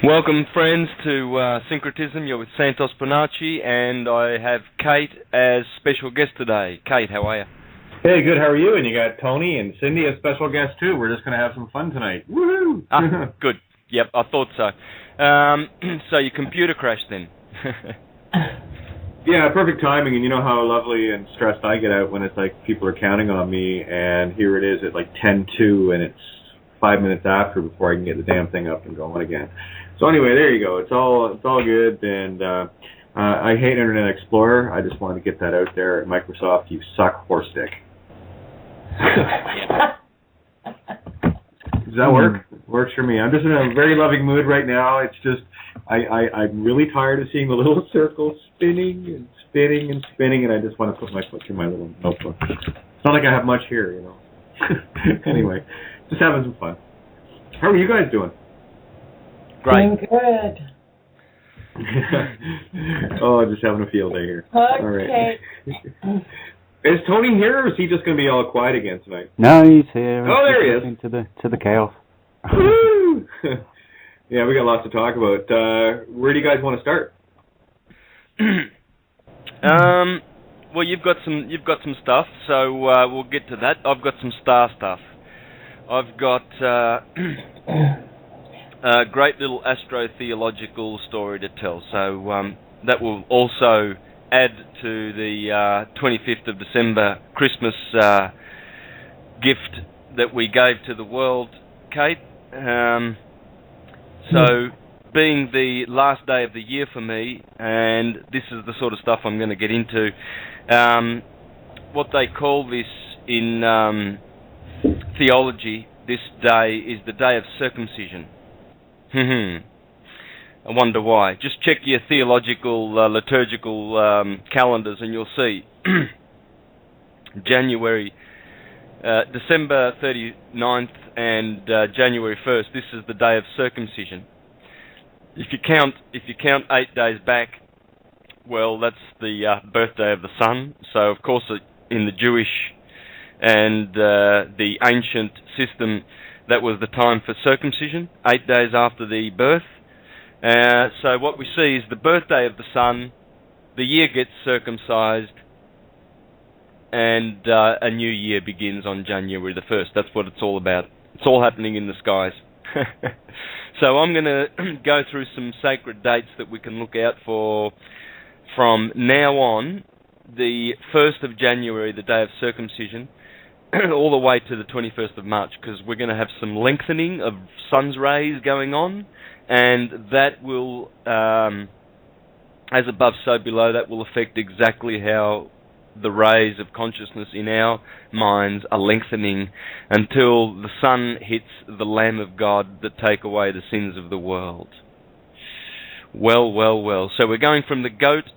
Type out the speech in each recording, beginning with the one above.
Welcome, friends, to Syncretism. You're with Santos Bonacci, and I have Kate as special guest today. Kate, how are you? Hey, good. How are you? And you got Tony and Cindy as special guests too. We're just going to have some fun tonight. Woohoo! Good. Yep, I thought so. So your computer crashed then? Yeah, perfect timing. And you know how lovely and stressed I get out when it's like people are counting on me, and here it is at like 10:02, and it's 5 minutes after before I can get the damn thing up and going again. So anyway, there you go. It's all good, and I hate Internet Explorer. I just wanted to get that out there. Microsoft, you suck, horse dick. Does that work? Works for me. I'm just in a very loving mood right now. It's just I'm really tired of seeing the little circle spinning and spinning and spinning, and I just want to put my foot through my little notebook. It's not like I have much here, you know. Anyway, just having some fun. How are you guys doing? Great. Doing good. Oh, just having a field day here. Okay. All right. Is Tony here, or is he just going to be all quiet again tonight? No, he's here. Oh, there he is. To the chaos. Woo! Yeah, we got lots to talk about. Where do you guys want to start? Well, you've got some stuff, so we'll get to that. I've got some star stuff. I've got a great little astrotheological story to tell. So that will also add to the 25th of December Christmas gift that we gave to the world, Kate. So being the last day of the year for me, and this is the sort of stuff I'm going to get into, what they call this in theology, this day is the day of circumcision. I wonder why. Just check your theological, liturgical calendars and you'll see. December 39th and January 1st, this is the day of circumcision. If you count 8 days back, well, that's the birthday of the sun. So, of course, in the Jewish and the ancient system, that was the time for circumcision, 8 days after the birth. So what we see is the birthday of the sun, the year gets circumcised, and a new year begins on January the 1st. That's what it's all about. It's all happening in the skies. So I'm going to go through some sacred dates that we can look out for from now on, the 1st of January, the day of circumcision, all the way to the 21st of March, because we're going to have some lengthening of sun's rays going on, and that will, as above, so below, that will affect exactly how the rays of consciousness in our minds are lengthening until the sun hits the Lamb of God that take away the sins of the world. Well. So we're going from the goat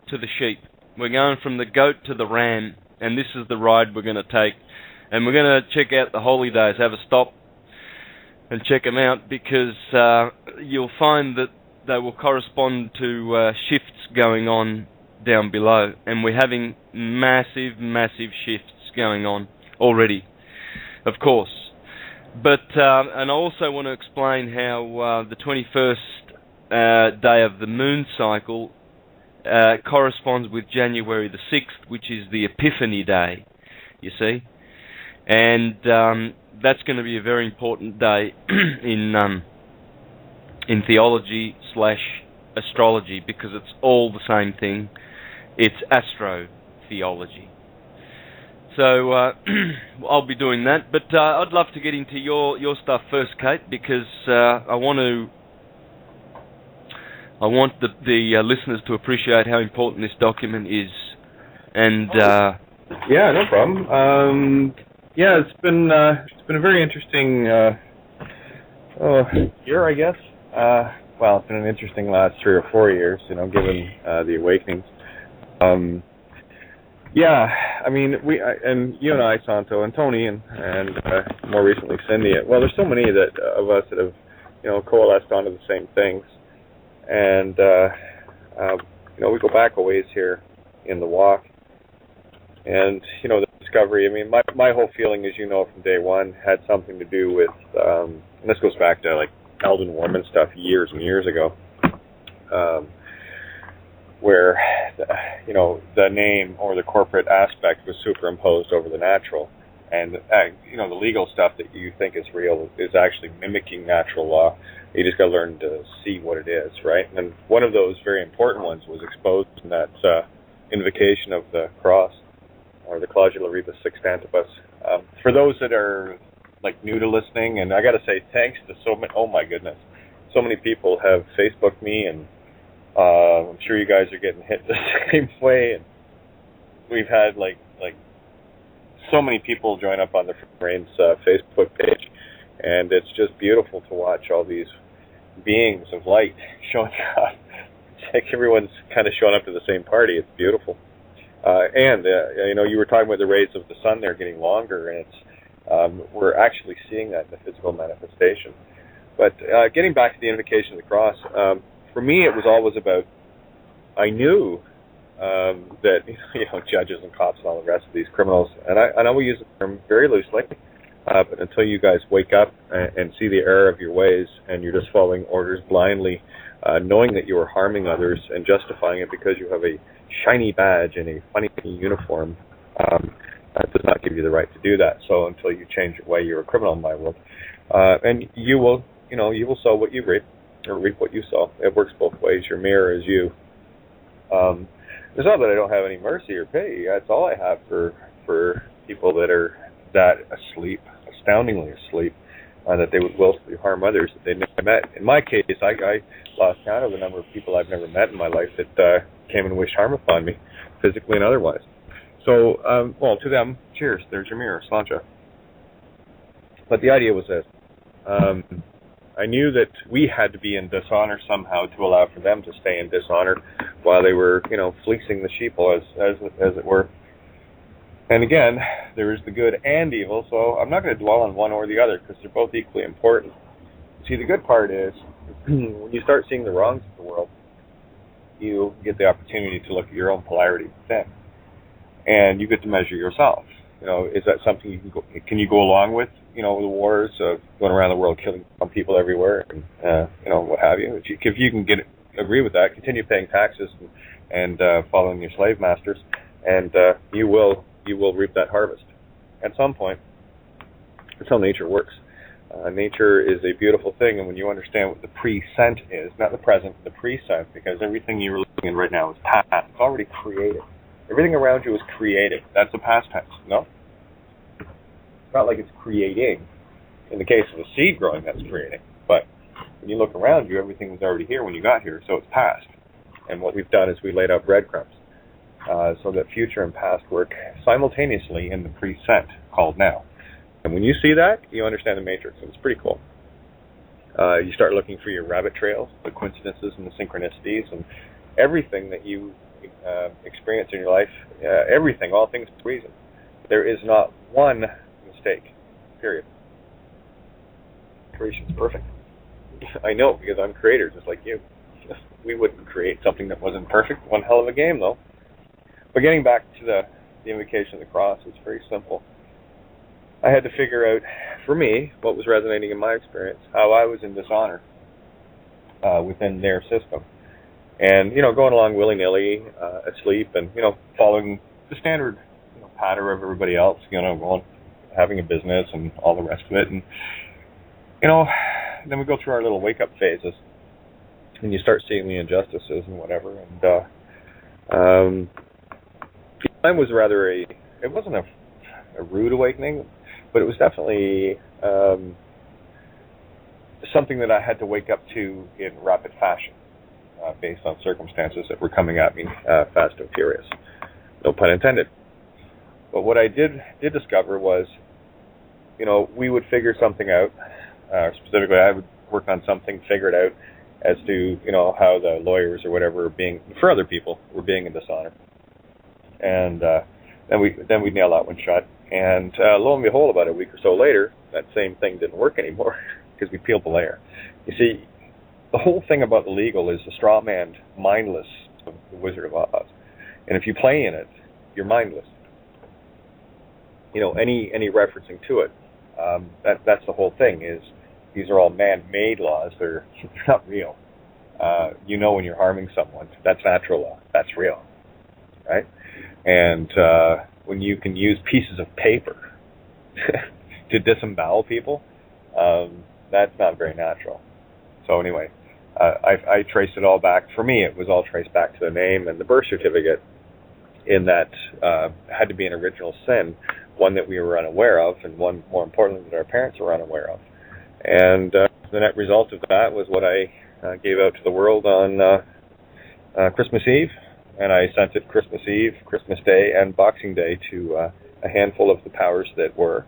to the sheep. We're going from the goat to the ram, and this is the ride we're going to take. And we're going to check out the holy days, have a stop and check them out, because you'll find that they will correspond to shifts going on down below, and we're having massive shifts going on already, of course. But and I also want to explain how the 21st day of the moon cycle corresponds with January the 6th, which is the Epiphany Day, you see. And that's going to be a very important day in theology / astrology, because it's all the same thing. It's astrotheology. So I'll be doing that, but I'd love to get into your stuff first, Kate, because I want the listeners to appreciate how important this document is. And yeah, no problem. Yeah, it's been a very interesting year, I guess. Well, it's been an interesting last 3 or 4 years, you know, given the awakenings. Yeah, I mean, and you and I, Santo, and Tony, and more recently Cindy. Well, there's so many of us that have, you know, coalesced onto the same things, and you know, we go back a ways here in the walk, and you know, the discovery. I mean, my whole feeling, as you know, from day one, had something to do with, and this goes back to like Eldon Warman stuff years and years ago, where the name or the corporate aspect was superimposed over the natural, and the legal stuff that you think is real is actually mimicking natural law. You just got to learn to see what it is, right? And one of those very important ones was exposed in that invocation of the cross, or the Clausula Rebus Sextantibus. For those that are like new to listening, and I got to say thanks to so many. Oh my goodness, so many people have Facebooked me, and I'm sure you guys are getting hit the same way. And we've had like so many people join up on the Brains Facebook page, and it's just beautiful to watch all these beings of light showing up. It's like everyone's kind of showing up to the same party. It's beautiful. You were talking about the rays of the sun there getting longer, and it's we're actually seeing that in the physical manifestation. But getting back to the invocation of the cross, for me it was always about, I knew that judges and cops and all the rest of these criminals, and I know we use the term very loosely, but until you guys wake up and see the error of your ways, and you're just following orders blindly, knowing that you are harming others and justifying it because you have a shiny badge and a funny uniform, that does not give you the right to do that. So until you change your way, you're a criminal in my world. And you will sow what you reap, or reap what you sow. It works both ways. Your mirror is you. It's not that I don't have any mercy or pity. That's all I have for people that are that asleep, astoundingly asleep, that they would willfully harm others that they never met. In my case, I lost count of the number of people I've never met in my life that came and wished harm upon me, physically and otherwise. So, to them, cheers. There's your mirror, slancha. But the idea was this. I knew that we had to be in dishonor somehow to allow for them to stay in dishonor while they were, fleecing the sheeple, as it were. And again, there is the good and evil, so I'm not going to dwell on one or the other because they're both equally important. See, the good part is when you start seeing the wrongs of the world, you get the opportunity to look at your own polarity within, and you get to measure yourself. Is that something can you go along with? The wars of going around the world killing people everywhere, and what have you. If you can agree with that, continue paying taxes and following your slave masters, and you will reap that harvest at some point. That's how nature works. Nature is a beautiful thing, and when you understand what the present is, not the present, the present, because everything you're living in right now is past. It's already created. Everything around you is created. That's the past tense, no? It's not like it's creating. In the case of a seed growing, that's creating. But when you look around you, everything was already here when you got here, so it's past. And what we've done is we laid out breadcrumbs so that future and past work simultaneously in the present, called now. And when you see that, you understand the matrix, and it's pretty cool. You start looking for your rabbit trails, the coincidences and the synchronicities, and everything that you experience in your life, everything, all things for a reason. There is not one mistake, period. Creation's perfect. I know, because I'm creator, just like you. We wouldn't create something that wasn't perfect. One hell of a game, though. But getting back to the invocation of the cross, it's very simple. I had to figure out, for me, what was resonating in my experience, how I was in dishonor within their system. And, going along willy-nilly, asleep, and, following the standard pattern of everybody else, going, having a business and all the rest of it. And, then we go through our little wake-up phases, and you start seeing the injustices and whatever. And mine was rather it wasn't a rude awakening, but it was definitely something that I had to wake up to in rapid fashion. Based on circumstances that were coming at me fast and furious. No pun intended. But what I did discover was, we would figure something out. Specifically, I would work on something, figure it out as to, how the lawyers or whatever were being, for other people, were being in dishonor. And then we'd nail that one shut. And lo and behold, about a week or so later, that same thing didn't work anymore because we peeled the layer. You see, the whole thing about the legal is the straw man, mindless of the Wizard of Oz. And if you play in it, you're mindless. Any referencing to it, that's the whole thing is, these are all man-made laws. They're not real. You know when you're harming someone. That's natural law. That's real, right? And when you can use pieces of paper to disembowel people, that's not very natural. So anyway, I traced it all back. For me, it was all traced back to the name and the birth certificate, in that had to be an original sin, one that we were unaware of, and one, more importantly, that our parents were unaware of. And the net result of that was what I gave out to the world on Christmas Eve, and I sent it Christmas Eve, Christmas Day, and Boxing Day to a handful of the powers that were,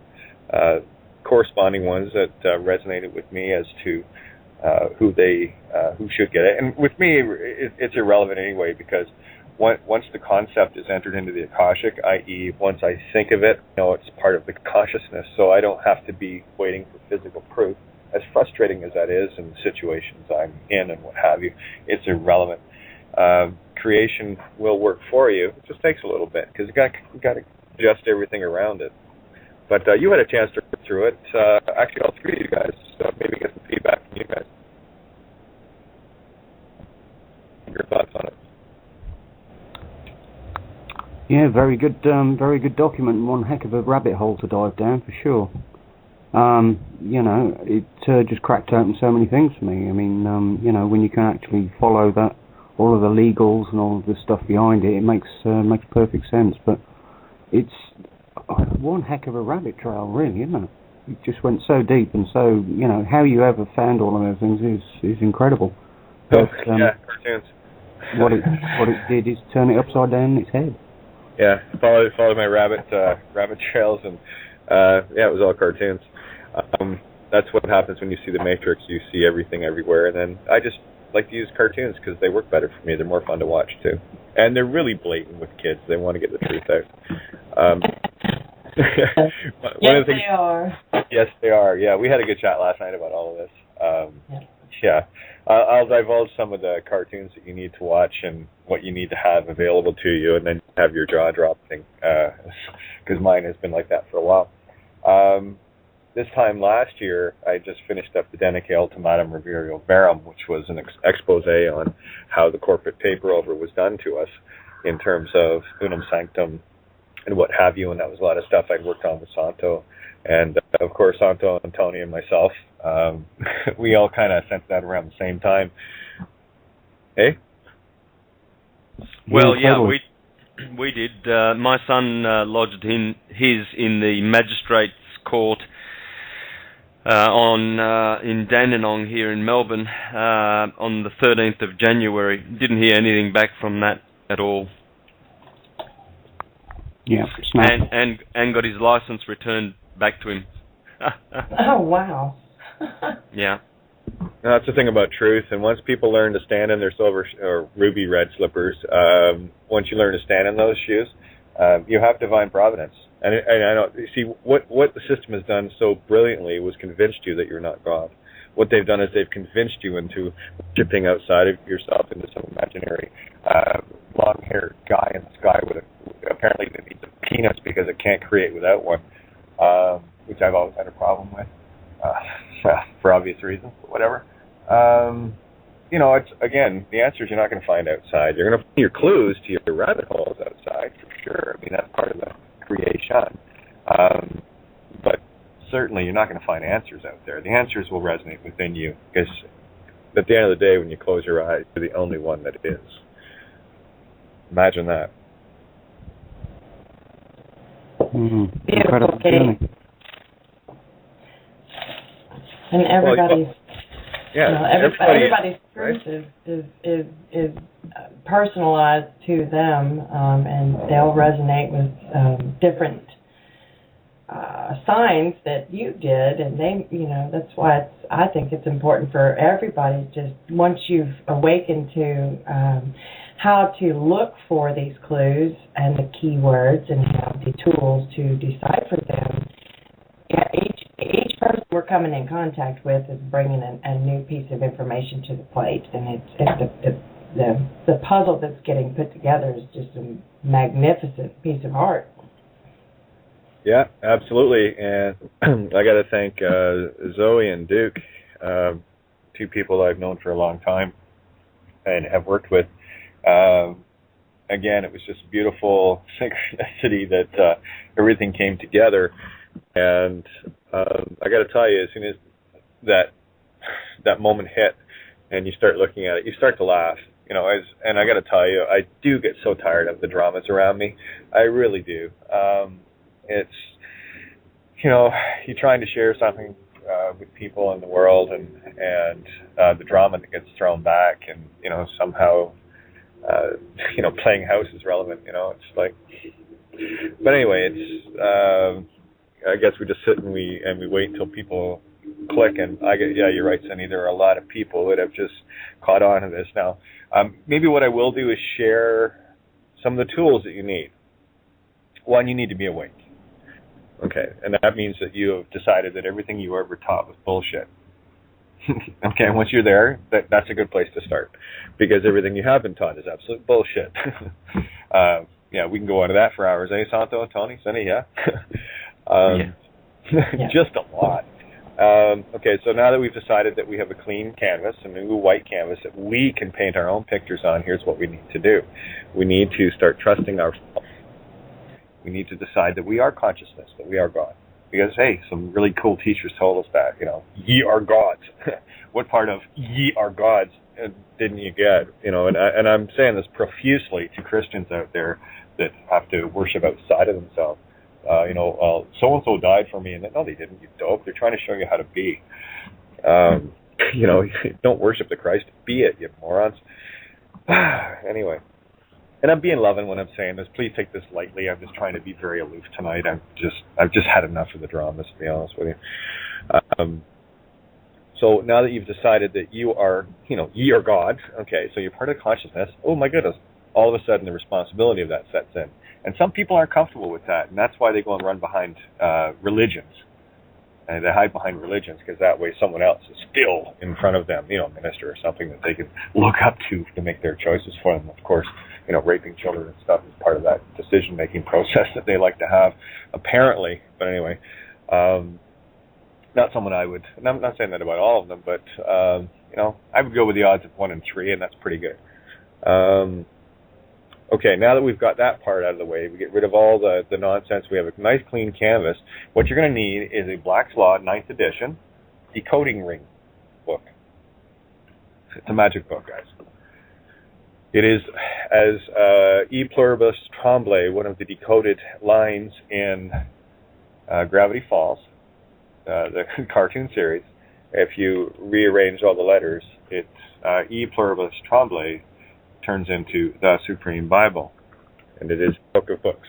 corresponding ones that resonated with me as to who should get it. And with me, it's irrelevant anyway, because once the concept is entered into the Akashic, i.e., once I think of it, it's part of the consciousness, so I don't have to be waiting for physical proof. As frustrating as that is in the situations I'm in and what have you, it's irrelevant. Creation will work for you. It just takes a little bit, because you got to adjust everything around it. But you had a chance to read through it. Actually, all three of you guys, so maybe get some feedback from you guys. Your thoughts on it? Yeah, very good document, and one heck of a rabbit hole to dive down for sure. It just cracked open so many things for me. I mean, when you can actually follow that, all of the legals and all of the stuff behind it, it makes perfect sense. But it's one heck of a rabbit trail, really, isn't it? It just went so deep, and so, how you ever found all of those things is incredible. But, yeah, cartoons. what it did is turn it upside down in its head. Yeah, follow my rabbit trails, and it was all cartoons. That's what happens when you see the Matrix. You see everything everywhere, and then I just like to use cartoons because they work better for me. They're more fun to watch too, and they're really blatant with kids. They want to get the truth out. Yes, they are. Yes, they are. Yeah, we had a good chat last night about all of this. Yeah, I'll divulge some of the cartoons that you need to watch and what you need to have available to you, and then have your jaw dropping, because mine has been like that for a while. This time last year, I just finished up the Denique Ultimatum Reverio Verum, which was an expose on how the corporate takeover was done to us in terms of unum sanctum and what have you, and that was a lot of stuff I'd worked on with Santo. And, of course, Santo, Tony, and myself, we all kind of sent that around the same time. Hey? Well, yeah, we did. My son lodged his in the magistrate's court in Dandenong here in Melbourne on the 13th of January. Didn't hear anything back from that at all. Yeah, and got his license returned back to him. Oh, wow. Yeah. That's the thing about truth, and once people learn to stand in their silver or ruby red slippers, once you learn to stand in those shoes, you have divine providence. And I know, you see, what the system has done so brilliantly was convinced you that you're not God. What they've done is they've convinced you into shipping outside of yourself into some imaginary long-haired guy in the sky with apparently that needs a penis because it can't create without one, which I've always had a problem with, for obvious reasons, but whatever. It's, again, the answers you're not going to find outside. You're going to find your clues to your rabbit holes outside, for sure. I mean, that's part of the creation. But certainly you're not going to find answers out there. The answers will resonate within you, because at the end of the day, when you close your eyes, you're the only one that is. Imagine that. Incredible journey. And everybody's, everybody's truth right? is personalized to them, and they'll resonate with different signs that you did, and they, that's why I think it's important for everybody, just once you've awakened to how to look for these clues and the keywords and have the tools to decipher them. Yeah, each person we're coming in contact with is bringing a new piece of information to the plate, and it's the puzzle that's getting put together is just a magnificent piece of art. Yeah, absolutely, and I got to thank Zoe and Duke two people I've known for a long time and have worked with. Again, it was just beautiful synchronicity that everything came together. And I got to tell you, as soon as that moment hit and you start looking at it, you start to laugh. And I got to tell you, I do get so tired of the dramas around me. I really do. It's, you're trying to share something with people in the world, and the drama that gets thrown back, and somehow playing house is relevant. It's like, but anyway, it's I guess we just sit and we wait until people click, and you're right, Sunny. There are a lot of people that have just caught on to this now. Maybe what I will do is share some of the tools that you need. One, you need to be awake. Okay, and that means that you have decided that everything you were ever taught was bullshit. Okay, and once you're there, that's a good place to start, because everything you have been taught is absolute bullshit. We can go on to that for hours, eh, Santo, Tony, Sunny, yeah? Just a lot. Okay, so now that we've decided that we have a clean canvas, a new white canvas that we can paint our own pictures on, here's what we need to do. We need to start trusting ourselves. We need to decide that we are consciousness, that we are God. Because, hey, some really cool teachers told us that, ye are gods. What part of ye are gods didn't you get? And I'm saying this profusely to Christians out there that have to worship outside of themselves. So-and-so died for me, and no, they didn't, you dope. They're trying to show you how to be. Don't worship the Christ, be it, you morons. Anyway. And I'm being loving when I'm saying this. Please take this lightly. I'm just trying to be very aloof tonight. I've just had enough of the dramas, to be honest with you. So now that you've decided that you are, ye are God, okay, so you're part of consciousness, oh my goodness, all of a sudden the responsibility of that sets in. And some people aren't comfortable with that, and that's why they go and run behind religions. And they hide behind religions, because that way someone else is still in front of them, a minister or something that they can look up to make their choices for them. Of course, raping children and stuff is part of that decision-making process that they like to have, apparently. But anyway, not someone I would, and I'm not saying that about all of them, but, I would go with the odds of 1 in 3, and that's pretty good. Okay, now that we've got that part out of the way, we get rid of all the nonsense. We have a nice clean canvas. What you're going to need is a Black's Law 9th edition decoding ring book. It's a magic book, guys. It is, as E Pluribus Tremble, one of the decoded lines in Gravity Falls, the cartoon series. If you rearrange all the letters, it's E Pluribus Tremble turns into the Supreme Bible, and it is a book of books.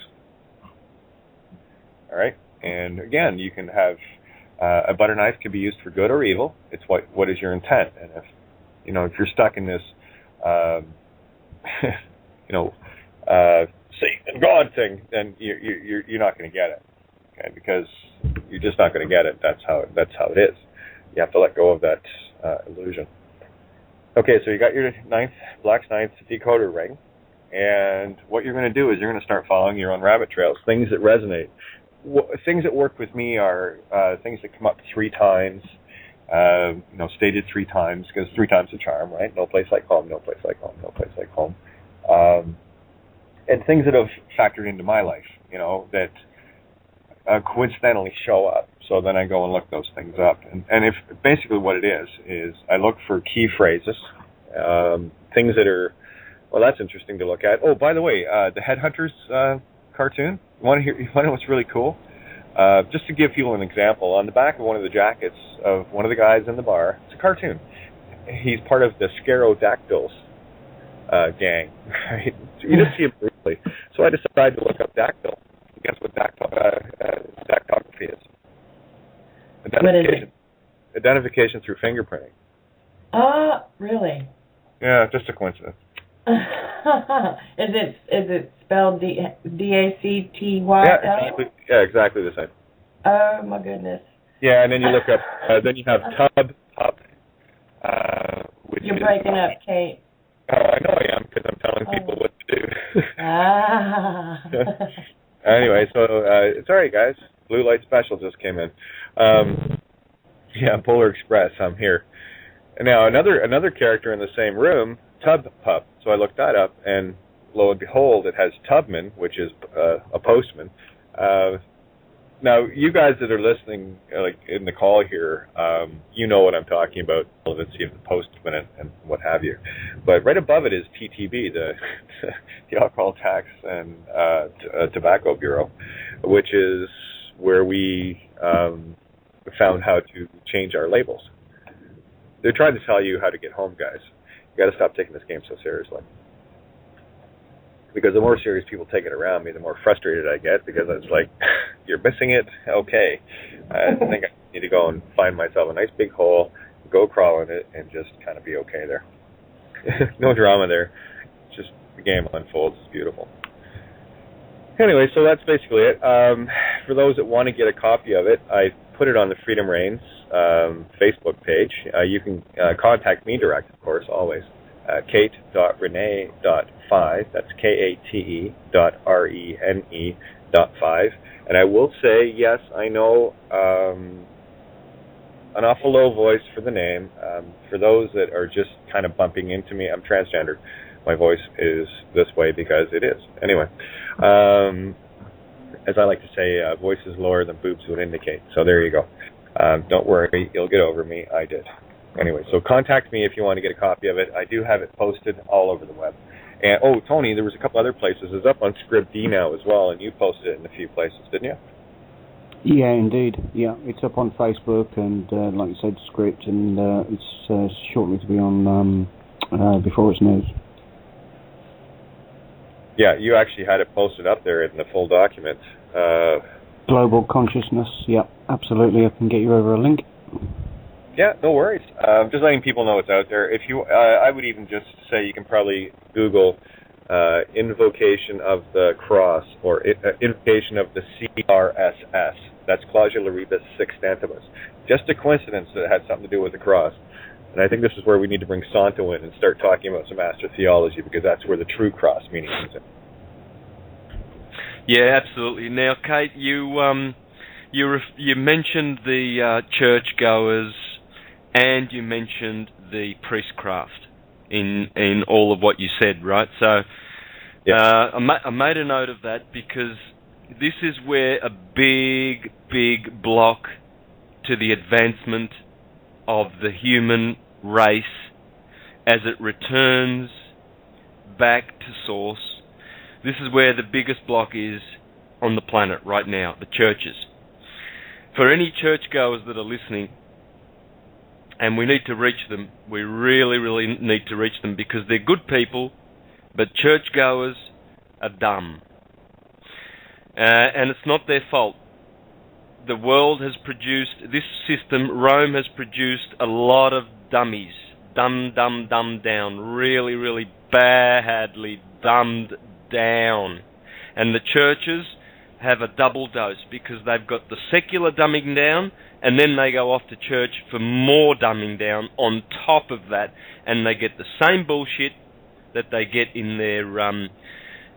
All right, and again, you can have a butter knife can be used for good or evil. It's what is your intent, and if you're stuck in this Satan and God thing, then you're not going to get it, okay? Because you're just not going to get it. That's how it is. You have to let go of that illusion. Okay, so you got your Black's Ninth decoder ring, and what you're going to do is you're going to start following your own rabbit trails, things that resonate. Things that work with me are things that come up 3 times, stated 3 times, because 3 times a charm, right? No place like home, no place like home, no place like home. And things that have factored into my life, that coincidentally show up. So then I go and look those things up. And if basically what it is I look for key phrases, things that are, well, that's interesting to look at. Oh, by the way, the Headhunters cartoon, you want to know what's really cool? Just to give people an example, on the back of one of the jackets of one of the guys in the bar, it's a cartoon. He's part of the Scarodactyls gang. Right? So you just see him briefly. So I decided to look up dactyl. Guess what dactylography is? Identification through fingerprinting. Really? Yeah, just a coincidence. Is it spelled D-A-C-T-Y-L? Yeah, exactly the same. Oh my goodness. Yeah, and then you look up. Then you have tub. Which You're breaking up, Kate. I know I am, because I'm telling people what to do. Anyway, so it's all right, guys. Blue light special just came in. Yeah, Polar Express, I'm here. And now another character in the same room, Tub Pup. So I looked that up, and lo and behold, it has Tubman, which is a postman. Now, you guys that are listening, like in the call here, you know what I'm talking about, relevancy of the postman and what have you. But right above it is TTB, the Alcohol Tax and Tobacco Bureau, which is where we found how to change our labels. They're trying to tell you how to get home, guys. You got to stop taking this game so seriously. Because the more serious people take it around me, the more frustrated I get, because it's like, you're missing it? Okay. I think I need to go and find myself a nice big hole, go crawl in it, and just kind of be okay there. No drama there. Just the game unfolds. It's beautiful. Anyway, so that's basically it. For those that want to get a copy of it, I put it on the Freedom Reigns Facebook page. You can contact me direct, of course, always. Kate.Rene.5, that's Kate.Rene.5. And I will say, yes, I know an awful low voice for the name. For those that are just kind of bumping into me, I'm transgender. My voice is this way because it is. Anyway, as I like to say, voice is lower than boobs would indicate. So there you go. Don't worry, you'll get over me. I did. Anyway, so contact me if you want to get a copy of it. I do have it posted all over the web. And, oh, Tony, there was a couple other places. It's up on Scribd now as well, and you posted it in a few places, didn't you? Yeah, indeed. Yeah, it's up on Facebook and, like you said, Script, and it's shortly to be on Before It's News. Yeah, you actually had it posted up there in the full document. Global Consciousness, yeah, absolutely. I can get you over a link. Yeah, no worries. Just letting people know it's out there. If you, I would even just say you can probably Google Invocation of the Cross or Invocation of the CRSS. That's Clausula Rebus Sextantibus. Just a coincidence that it had something to do with the cross. And I think this is where we need to bring Santo in and start talking about some astrotheology, because that's where the true cross meaning comes in. Yeah, absolutely. Now, Kate, you mentioned the churchgoers, and you mentioned the priestcraft in all of what you said, right? So yeah. I made a note of that because this is where a big, big block to the advancement of the human race as it returns back to source. This is where the biggest block is on the planet right now, the churches. For any churchgoers that are listening, and we need to reach them, we really, really need to reach them, because they're good people, but churchgoers are dumb. And it's not their fault. The world has produced, this system, Rome has produced a lot of dummies. Dumbed down. Really, really badly dumbed down. And the churches have a double dose, because they've got the secular dumbing down, and then they go off to church for more dumbing down on top of that, and they get the same bullshit that they get in their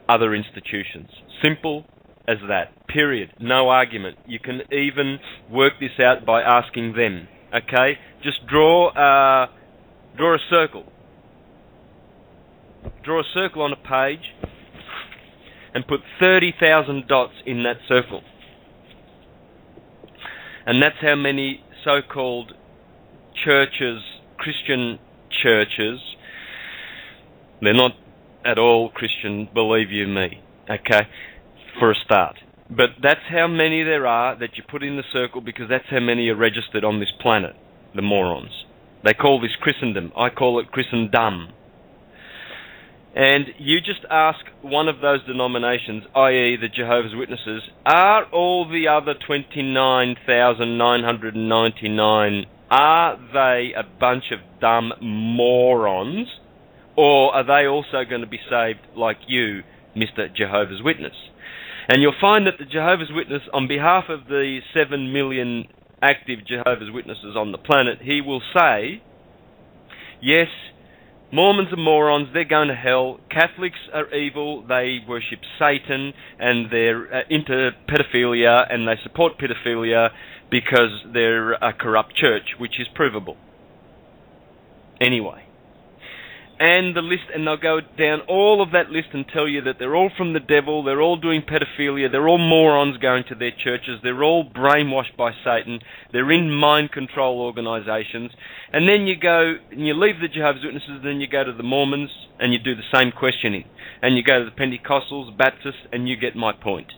other institutions. Simple as that. Period. No argument. You can even work this out by asking them. Okay? Just draw a circle. Draw a circle on a page and put 30,000 dots in that circle. And that's how many so-called churches, Christian churches, they're not at all Christian, believe you me, okay, for a start. But that's how many there are that you put in the circle, because that's how many are registered on this planet, the morons. They call this Christendom. I call it Christendom. And you just ask one of those denominations, i.e. the Jehovah's Witnesses, are all the other 29,999, are they a bunch of dumb morons, or are they also going to be saved like you, Mr. Jehovah's Witness? And you'll find that the Jehovah's Witness, on behalf of the 7 million active Jehovah's Witnesses on the planet, he will say, yes, Mormons are morons, they're going to hell. Catholics are evil, they worship Satan, and they're into pedophilia, and they support pedophilia because they're a corrupt church, which is provable. Anyway. And the list, and they'll go down all of that list and tell you that they're all from the devil, they're all doing pedophilia, they're all morons going to their churches, they're all brainwashed by Satan, they're in mind control organizations. And then you go, and you leave the Jehovah's Witnesses, and then you go to the Mormons, and you do the same questioning. And you go to the Pentecostals, Baptists, and you get my point.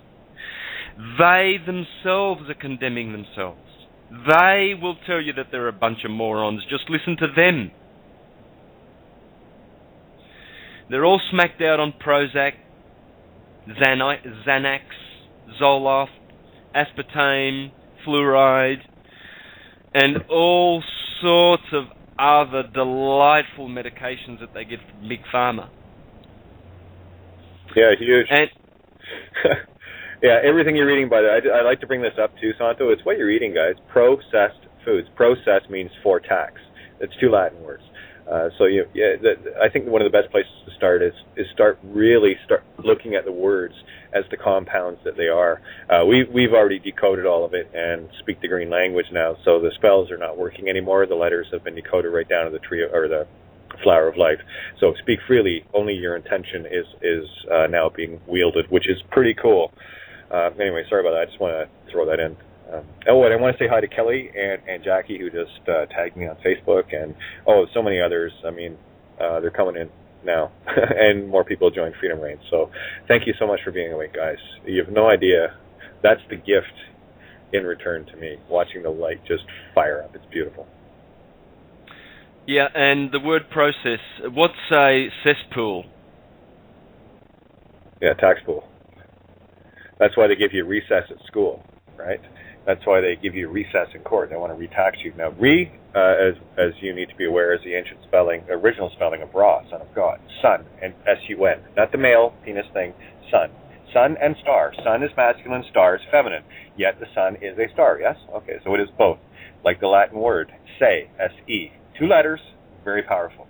They themselves are condemning themselves. They will tell you that they're a bunch of morons. Just listen to them. They're all smacked out on Prozac, Xanax, Zoloft, aspartame, fluoride, and all sorts of other delightful medications that they get from Big Pharma. Yeah, huge. And yeah, everything you're eating, by the way, I like to bring this up too, Santo. It's what you're eating, guys. Processed foods. Processed means for tax. It's 2 Latin words. I think one of the best places to start is start looking at the words as the compounds that they are. We've already decoded all of it and speak the green language now, so the spells are not working anymore. The letters have been decoded right down to the tree or the flower of life. So speak freely. Only your intention is now being wielded, which is pretty cool. Anyway, sorry about that. I just want to throw that in. And I want to say hi to Kelly and Jackie, who just tagged me on Facebook, and so many others. I mean, they're coming in now, and more people join Freedom Reigns. So thank you so much for being awake, guys. You have no idea. That's the gift in return to me, watching the light just fire up. It's beautiful. Yeah, and the word process. What's a cesspool? Yeah, tax pool. That's why they give you recess at school, right? That's why they give you recess in court. They want to retax you. Now, as you need to be aware, is the ancient original spelling of Ra, Son of God, Sun, and S-U-N. Not the male penis thing, Sun. Sun and star. Sun is masculine, star is feminine. Yet the sun is a star, yes? Okay, so it is both. Like the Latin word, se, S-E. 2 letters, very powerful.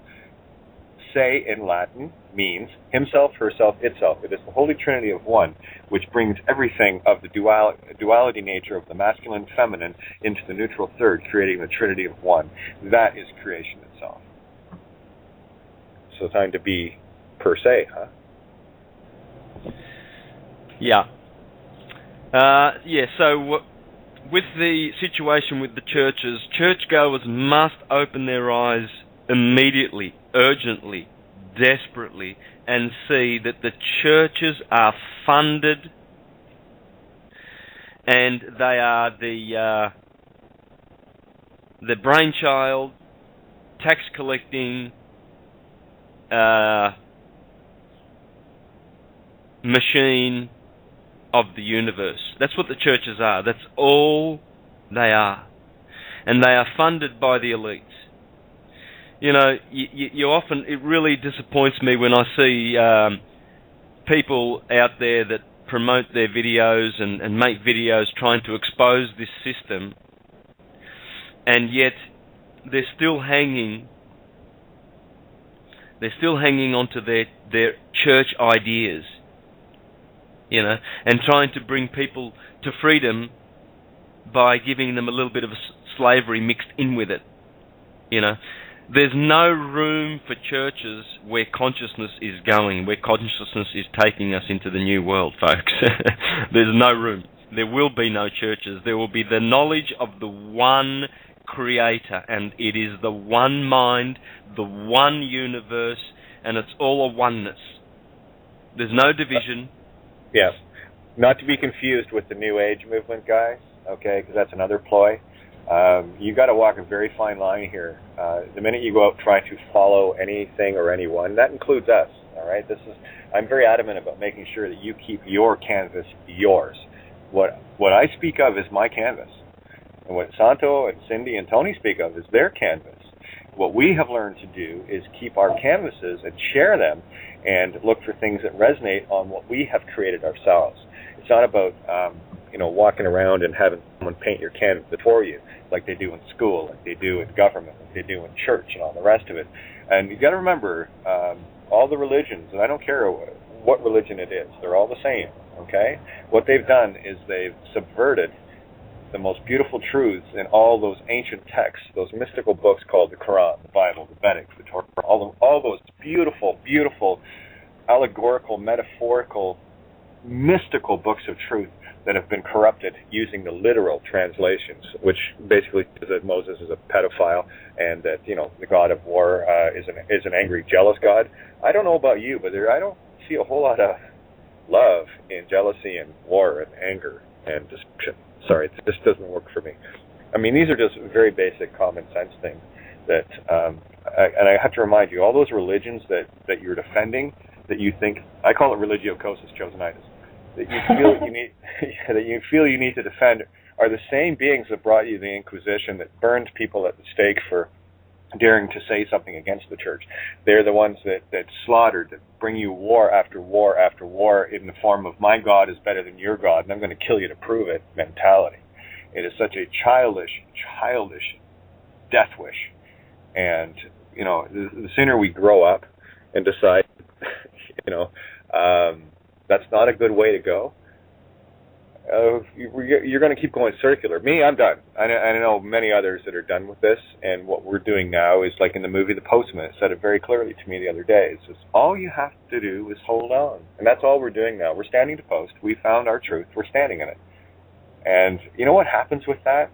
Se in Latin means himself, herself, itself. It is the Holy Trinity of One, which brings everything of the duality nature of the masculine feminine into the neutral third, creating the Trinity of One. That is creation itself. So time to be per se, huh? Yeah. So with the situation with the churches, churchgoers must open their eyes immediately, urgently, desperately, and see that the churches are funded and they are the brainchild, tax collecting machine of the universe. That's what the churches are. That's all they are. And they are funded by the elites. You know, you often, it really disappoints me when I see people out there that promote their videos and make videos trying to expose this system, and yet they're still hanging onto their church ideas, you know, and trying to bring people to freedom by giving them a little bit of slavery mixed in with it, you know. There's no room for churches where consciousness is going, where consciousness is taking us into the new world, folks. There's no room. There will be no churches. There will be the knowledge of the one creator, and it is the one mind, the one universe, and it's all a oneness. There's no division. Yeah. Not to be confused with the New Age movement, guys, okay, because that's another ploy. You got to walk a very fine line here. The minute you go out trying to follow anything or anyone, that includes us. All right, I'm very adamant about making sure that you keep your canvas yours. What I speak of is my canvas, and what Santo and Cindy and Tony speak of is their canvas. What we have learned to do is keep our canvases and share them, and look for things that resonate on what we have created ourselves. It's not about walking around and having someone paint your canvas for you, like they do in school, like they do in government, like they do in church, and all the rest of it. And you've got to remember, all the religions, and I don't care what religion it is, they're all the same, okay? What they've done is they've subverted the most beautiful truths in all those ancient texts, those mystical books called the Quran, the Bible, the Vedic, the Torah, all those beautiful, beautiful, allegorical, metaphorical, mystical books of truth that have been corrupted using the literal translations, which basically says that Moses is a pedophile and that, the God of war is an angry, jealous God. I don't know about you, but I don't see a whole lot of love in jealousy and war and anger and destruction. Sorry, this doesn't work for me. I mean, these are just very basic common sense things that, and I have to remind you, all those religions that you're defending, that you think, I call it religiocosis chosenitis, that you feel you need to defend, are the same beings that brought you the Inquisition, that burned people at the stake for daring to say something against the church. They're the ones that slaughtered, that bring you war after war after war in the form of my God is better than your God, and I'm going to kill you to prove it mentality. It is such a childish death wish. And, the sooner we grow up and decide, that's not a good way to go, you're going to keep going circular. Me, I'm done. I know many others that are done with this, and what we're doing now is like in the movie The Postman. It said it very clearly to me the other day. It's just all you have to do is hold on, and that's all we're doing now. We're standing to post. We found our truth. We're standing in it. And you know what happens with that?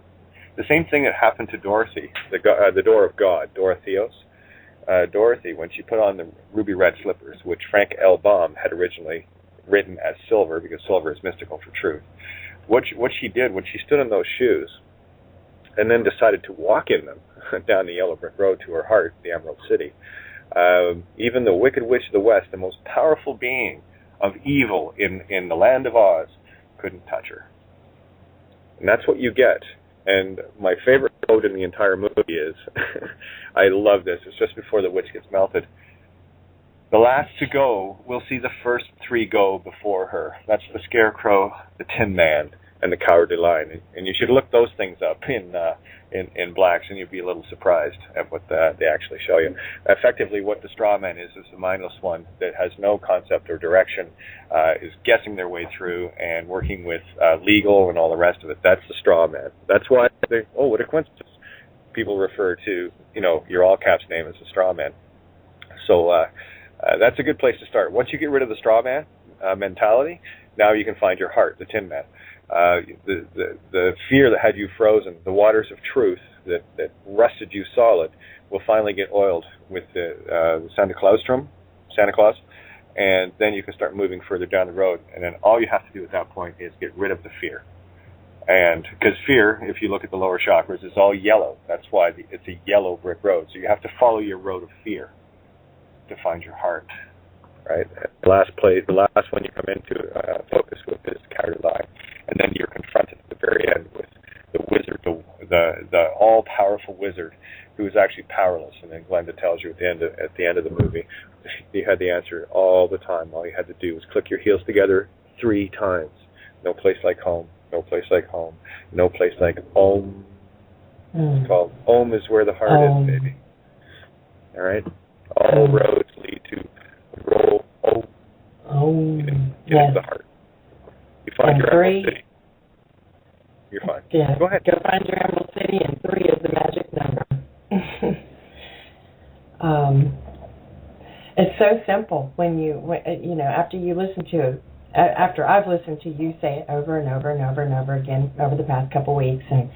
The same thing that happened to Dorothy, the door of God, Dorotheos. Dorothy, when she put on the ruby red slippers, which Frank L. Baum had originally written as silver, because silver is mystical for truth. What she did when she stood in those shoes and then decided to walk in them down the yellow brick road to her heart, the Emerald City, even the Wicked Witch of the West, the most powerful being of evil in the land of Oz, couldn't touch her. And that's what you get. And my favorite quote in the entire movie is, I love this, it's just before the witch gets melted. The last to go will see the first three go before her. That's the Scarecrow, the Tin Man, and the Cowardly Lion. And you should look those things up in Blacks, and you'll be a little surprised at what they actually show you. Effectively, what the straw man is the mindless one that has no concept or direction, is guessing their way through and working with legal and all the rest of it. That's the straw man. That's why what a coincidence. People refer to, your all caps name as the straw man. So that's a good place to start. Once you get rid of the straw man mentality, now you can find your heart, the Tin Man. The fear that had you frozen, the waters of truth that rusted you solid, will finally get oiled with the Santa Claus, and then you can start moving further down the road. And then all you have to do at that point is get rid of the fear. And because fear, if you look at the lower chakras, is all yellow. That's why it's a yellow brick road. So you have to follow your road of fear to find your heart. Right? The last one you come into focus with is Cowardly Lion. And then you're confronted at the very end with the wizard, the all-powerful wizard, who is actually powerless. And then Glenda tells you at the end of the movie, you had the answer all the time. All you had to do was click your heels together 3 times. No place like home. No place like home. No place like Om. It's called Om is where the heart is, baby. All right? All roads lead to roll Om. Get into the heart. You find your Emerald City. You're fine. Yeah. Go ahead. Go find your Emerald City, and 3 is the magic number. It's so simple when after I've listened to you say it over and over and over and over again over the past couple weeks, and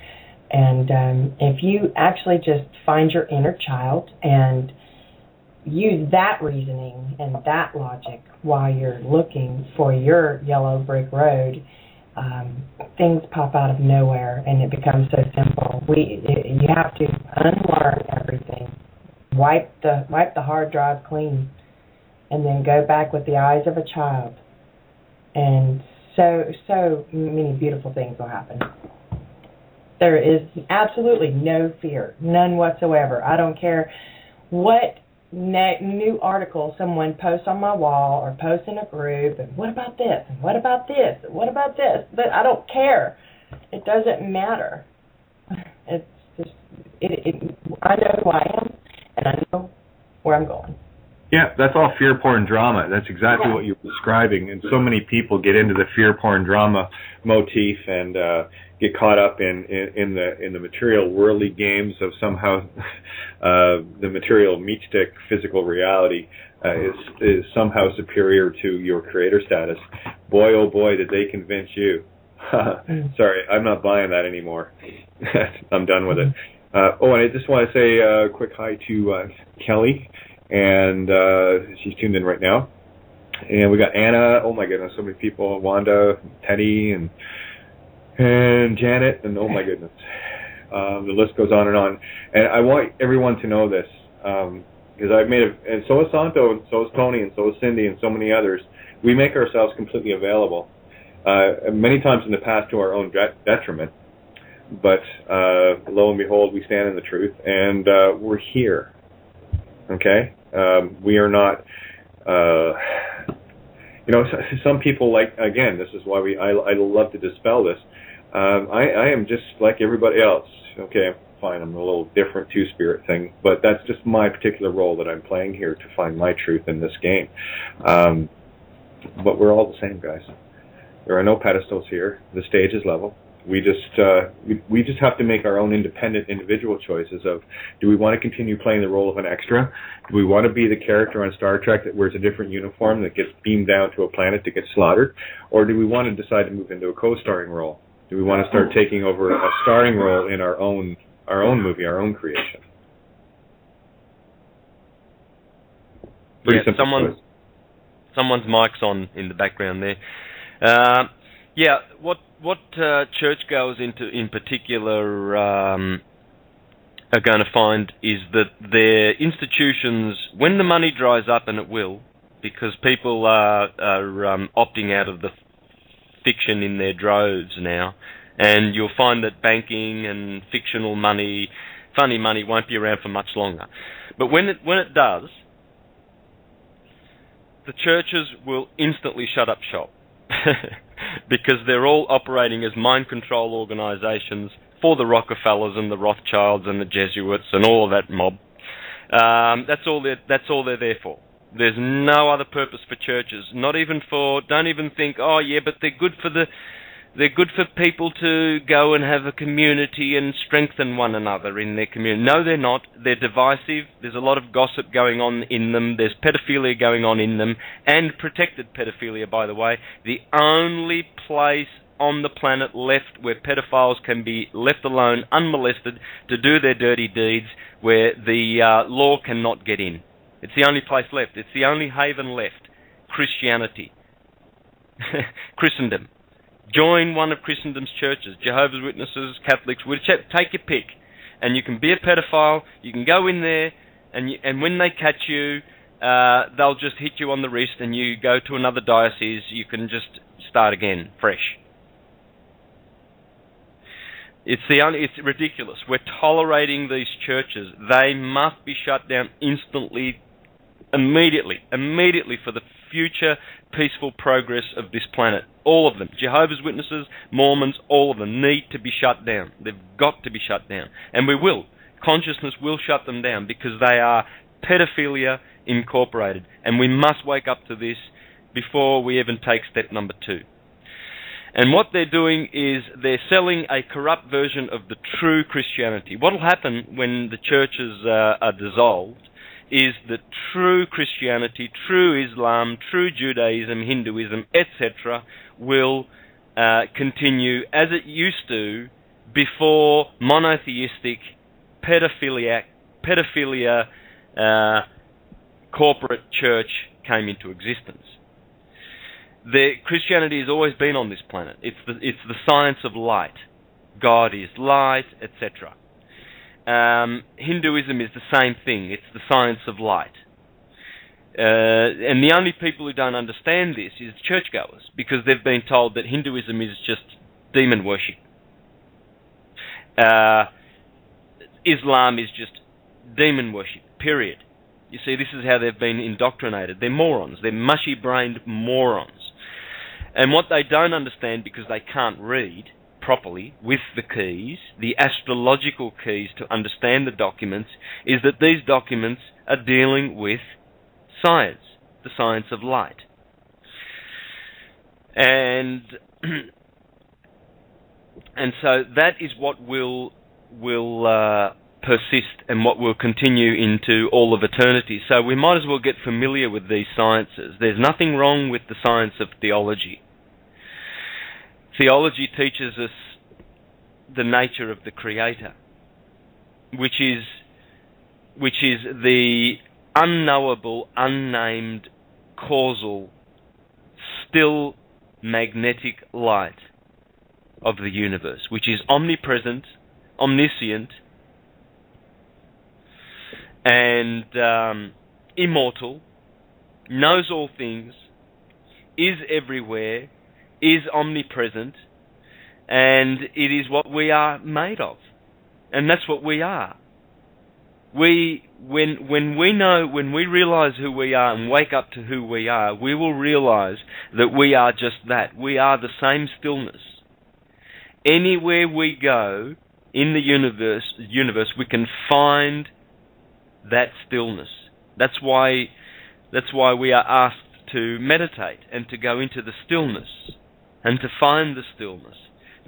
if you actually just find your inner child and use that reasoning and that logic while you're looking for your yellow brick road, things pop out of nowhere and it becomes so simple. You have to unlearn everything, wipe the hard drive clean, and then go back with the eyes of a child. And so many beautiful things will happen. There is absolutely no fear, none whatsoever. I don't care what new article someone posts on my wall or posts in a group, and what about this, and what about this, and what about this? But I don't care. It doesn't matter. It's just, I know who I am, and I know where I'm going. Yeah, that's all fear porn drama. That's exactly what you're describing. And so many people get into the fear porn drama motif, and get caught up in the material worldly games of somehow the material meat stick physical reality is somehow superior to your creator status. Boy, oh boy, did they convince you. Sorry, I'm not buying that anymore. I'm done with it. And I just want to say a quick hi to Kelly, and she's tuned in right now. And we got Anna. Oh my goodness, so many people. Wanda, Teddy, and Janet, and oh my goodness, the list goes on. And I want everyone to know this, because I've made it, and so is Santo, and so is Tony, and so is Cindy, and so many others. We make ourselves completely available, many times in the past to our own detriment. But lo and behold, we stand in the truth, and we're here. Okay, we are not. Some people again, this is why I love to dispel this. I am just like everybody else. Okay, fine, I'm a little different two-spirit thing, but that's just my particular role that I'm playing here to find my truth in this game. But we're all the same, guys. There are no pedestals here. The stage is level. We just have to make our own independent individual choices of, do we want to continue playing the role of an extra? Do we want to be the character on Star Trek that wears a different uniform that gets beamed down to a planet to get slaughtered? Or do we want to decide to move into a co-starring role? Do we want to start taking over a starring role in our own movie, our own creation? Yeah, someone's mic's on in the background there. What churchgoers in particular are going to find is that their institutions, when the money dries up, and it will, because people are opting out of the fiction in their droves now, and you'll find that banking and fictional money, funny money, won't be around for much longer. But when it does, the churches will instantly shut up shop. Because they're all operating as mind control organisations for the Rockefellers and the Rothschilds and the Jesuits and all of that mob. That's all they're there for. There's no other purpose for churches. Don't even think, oh yeah, but they're good for people to go and have a community and strengthen one another in their community. No, they're not. They're divisive. There's a lot of gossip going on in them. There's pedophilia going on in them, and protected pedophilia, by the way. The only place on the planet left where pedophiles can be left alone, unmolested, to do their dirty deeds, where the law cannot get in. It's the only place left. It's the only haven left. Christianity. Christendom. Join one of Christendom's churches, Jehovah's Witnesses, Catholics, take your pick. And you can be a pedophile, you can go in there, and when they catch you, they'll just hit you on the wrist and you go to another diocese, you can just start again, fresh. It's ridiculous. We're tolerating these churches. They must be shut down instantly, immediately for the future peaceful progress of this planet. All of them. Jehovah's Witnesses, Mormons, all of them need to be shut down. They've got to be shut down. And we will. Consciousness will shut them down because they are pedophilia incorporated. And we must wake up to this before we even take step number 2. And what they're doing is they're selling a corrupt version of the true Christianity. What will happen when the churches are dissolved is that true Christianity, true Islam, true Judaism, Hinduism, etc. will continue as it used to before monotheistic pedophilia corporate church came into existence. Christianity has always been on this planet. It's the science of light. God is light, etc. Hinduism is the same thing. It's the science of light. And the only people who don't understand this is churchgoers, because they've been told that Hinduism is just demon worship. Islam is just demon worship, period. You see, this is how they've been indoctrinated. They're morons. They're mushy-brained morons. And what they don't understand, because they can't read properly with the keys, the astrological keys to understand the documents, is that these documents are dealing with science, the science of light. And And so that is what will persist and what will continue into all of eternity. So we might as well get familiar with these sciences. There's nothing wrong with the science of theology. Theology teaches us the nature of the Creator, which is the unknowable, unnamed, causal, still magnetic light of the universe, which is omnipresent, omniscient, and immortal, knows all things, is everywhere, is omnipresent, and it is what we are made of. And that's what we are. When we realize who we are and wake up to who we are, we will realize that we are just that. We are the same stillness. Anywhere we go in the universe, we can find that stillness. That's why we are asked to meditate and to go into the stillness and to find the stillness,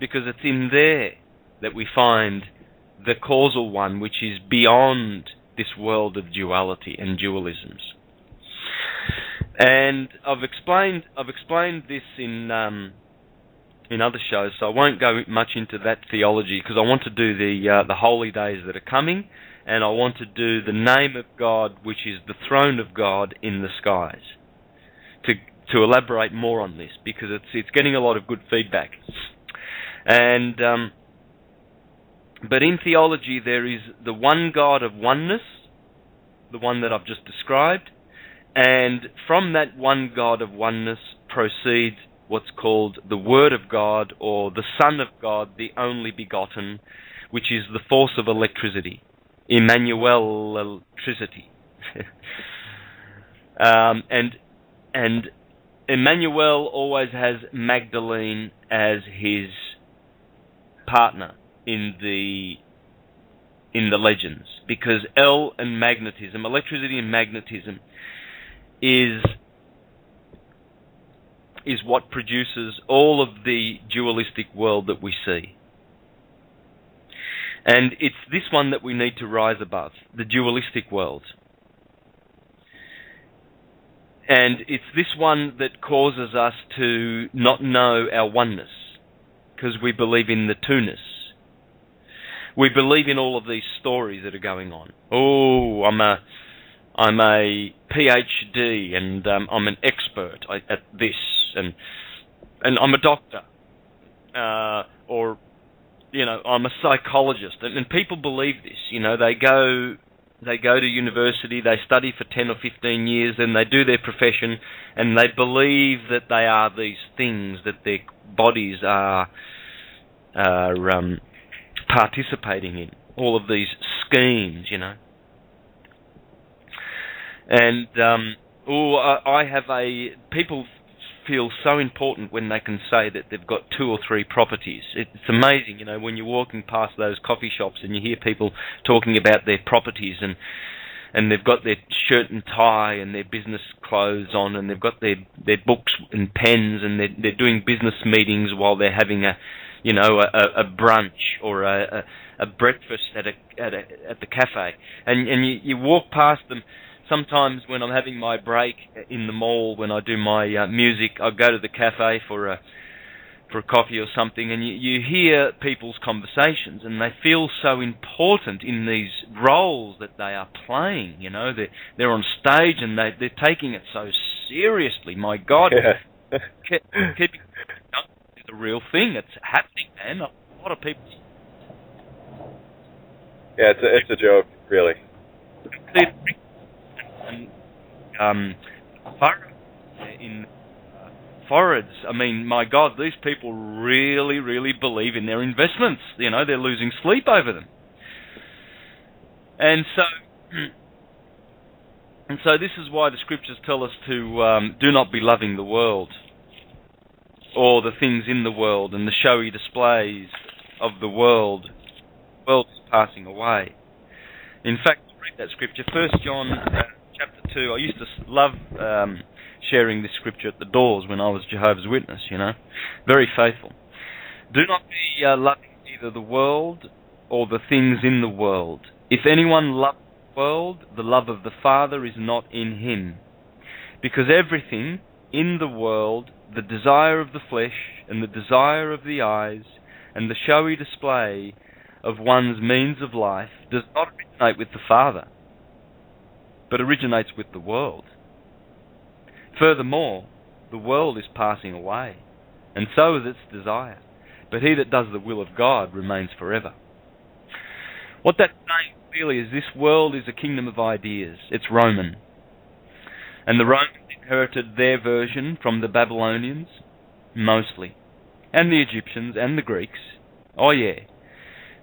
because it's in there that we find the causal one, which is beyond this world of duality and dualisms. And I've explained this in other shows, so I won't go much into that theology, because I want to do the holy days that are coming, and I want to do the name of God, which is the throne of God in the skies, to elaborate more on this, because it's getting a lot of good feedback. And but in theology there is the one God of oneness, the one that I've just described, and from that one God of oneness proceeds what's called the Word of God, or the Son of God, the only begotten, which is the force of electricity, Emmanuel electricity. And Emmanuel always has Magdalene as his partner in the legends, because L and magnetism, electricity and magnetism, is what produces all of the dualistic world that we see. And it's this one that we need to rise above, the dualistic world. And it's this one that causes us to not know our oneness, because we believe in the two-ness. We believe in all of these stories that are going on. Oh, I'm a PhD, and I'm an expert at this, and I'm a doctor, or I'm a psychologist, and people believe this. They go to university, they study for 10 or 15 years, then they do their profession, and they believe that they are these things, that their bodies are participating in all of these schemes, And people feel so important when they can say that they've got 2 or 3 properties. It's amazing, when you're walking past those coffee shops and you hear people talking about their properties, and they've got their shirt and tie and their business clothes on, and they've got their books and pens, and they're doing business meetings while they're having a brunch or a breakfast at the cafe, and you walk past them. Sometimes when I'm having my break in the mall, when I do my music, I go to the cafe for a coffee or something, and you hear people's conversations, and they feel so important in these roles that they are playing. They're on stage and they're taking it so seriously. My God, yeah. keeping is a real thing. It's happening, man. A lot of people. Yeah, it's a joke, really. In foreheads, I mean, my God, these people really, really believe in their investments. They're losing sleep over them. And so this is why the scriptures tell us to do not be loving the world, or the things in the world, and the showy displays of the world. The world is passing away. In fact, read that scripture, 1 John chapter 2. I used to love sharing this scripture at the doors when I was Jehovah's Witness, very faithful. Do not be loving either the world or the things in the world. If anyone loves the world, the love of the Father is not in him. Because everything in the world, the desire of the flesh and the desire of the eyes and the showy display of one's means of life does not originate with the Father, but originates with the world. Furthermore, the world is passing away, and so is its desire. But he that does the will of God remains forever. What that's saying clearly is this world is a kingdom of ideas. It's Roman. And the Romans inherited their version from the Babylonians, mostly. And the Egyptians and the Greeks. Oh yeah.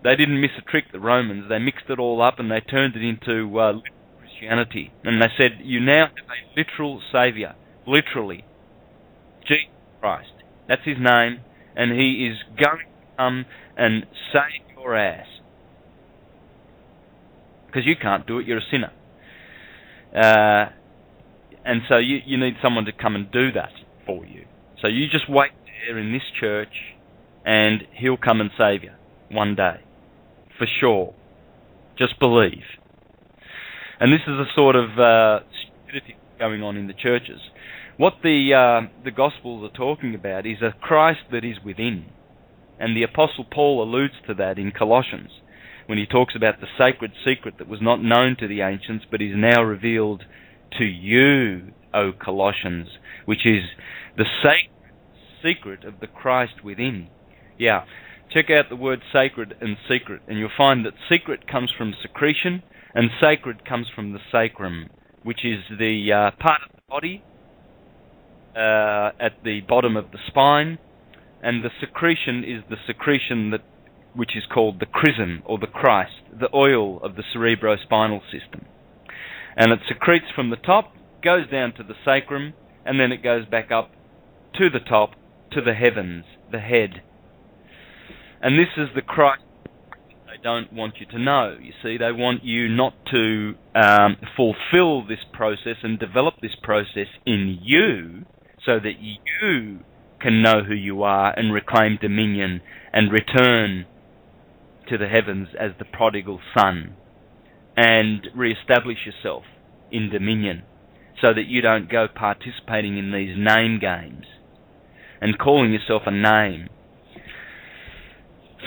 They didn't miss a trick, the Romans. They mixed it all up and they turned it into literal Christianity. And they said, you now have a literal saviour. Literally. Jesus Christ. That's his name. And he is going to come and save your ass. Because you can't do it, you're a sinner. And so you need someone to come and do that for you. So you just wait there in this church and he'll come and save you one day. For sure. Just believe. And this is a sort of stupidity going on in the churches. What the Gospels are talking about is a Christ that is within. And the Apostle Paul alludes to that in Colossians, when he talks about the sacred secret that was not known to the ancients, but is now revealed to you, O Colossians, which is the sacred secret of the Christ within. Yeah, check out the word sacred and secret, and you'll find that secret comes from secretion, and sacred comes from the sacrum, which is the part of the body at the bottom of the spine, and the secretion is the secretion which is called the chrism, or the Christ, the oil of the cerebrospinal system. And it secretes from the top, goes down to the sacrum, and then it goes back up to the top, to the heavens, the head. And this is the Christ they don't want you to know. You see, they want you not to fulfill this process and develop this process in you, so that you can know who you are and reclaim dominion and return to the heavens as the prodigal son and re-establish yourself in dominion, so that you don't go participating in these name games and calling yourself a name,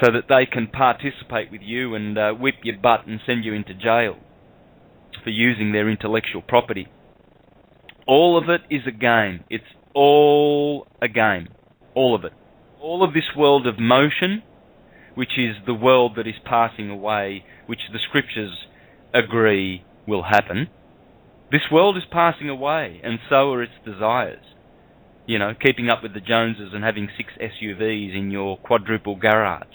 so that they can participate with you and whip your butt and send you into jail for using their intellectual property. All of it is a game. It's all a game. All of it. All of this world of motion, which is the world that is passing away, which the scriptures agree will happen. This world is passing away, and so are its desires. You know, keeping up with the Joneses and having 6 SUVs in your quadruple garage.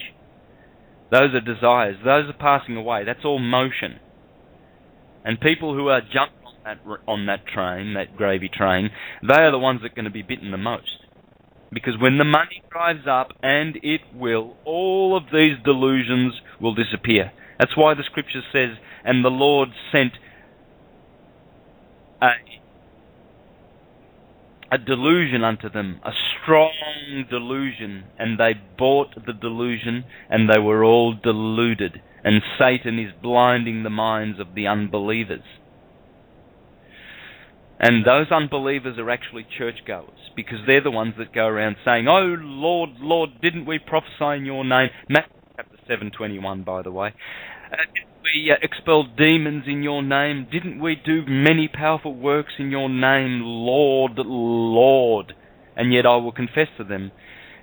Those are desires. Those are passing away. That's all motion. And people who are jumping on that train, that gravy train, they are the ones that are going to be bitten the most. Because when the money drives up, and it will, all of these delusions will disappear. That's why the scripture says, and the Lord sent a delusion unto them, a strong delusion, and they bought the delusion, and they were all deluded. And Satan is blinding the minds of the unbelievers. And those unbelievers are actually churchgoers, because they're the ones that go around saying, "Oh, Lord, Lord, didn't we prophesy in your name?" Matthew chapter 7:21, by the way. Didn't we expel demons in your name? Didn't we do many powerful works in your name, Lord, Lord? And yet I will confess to them,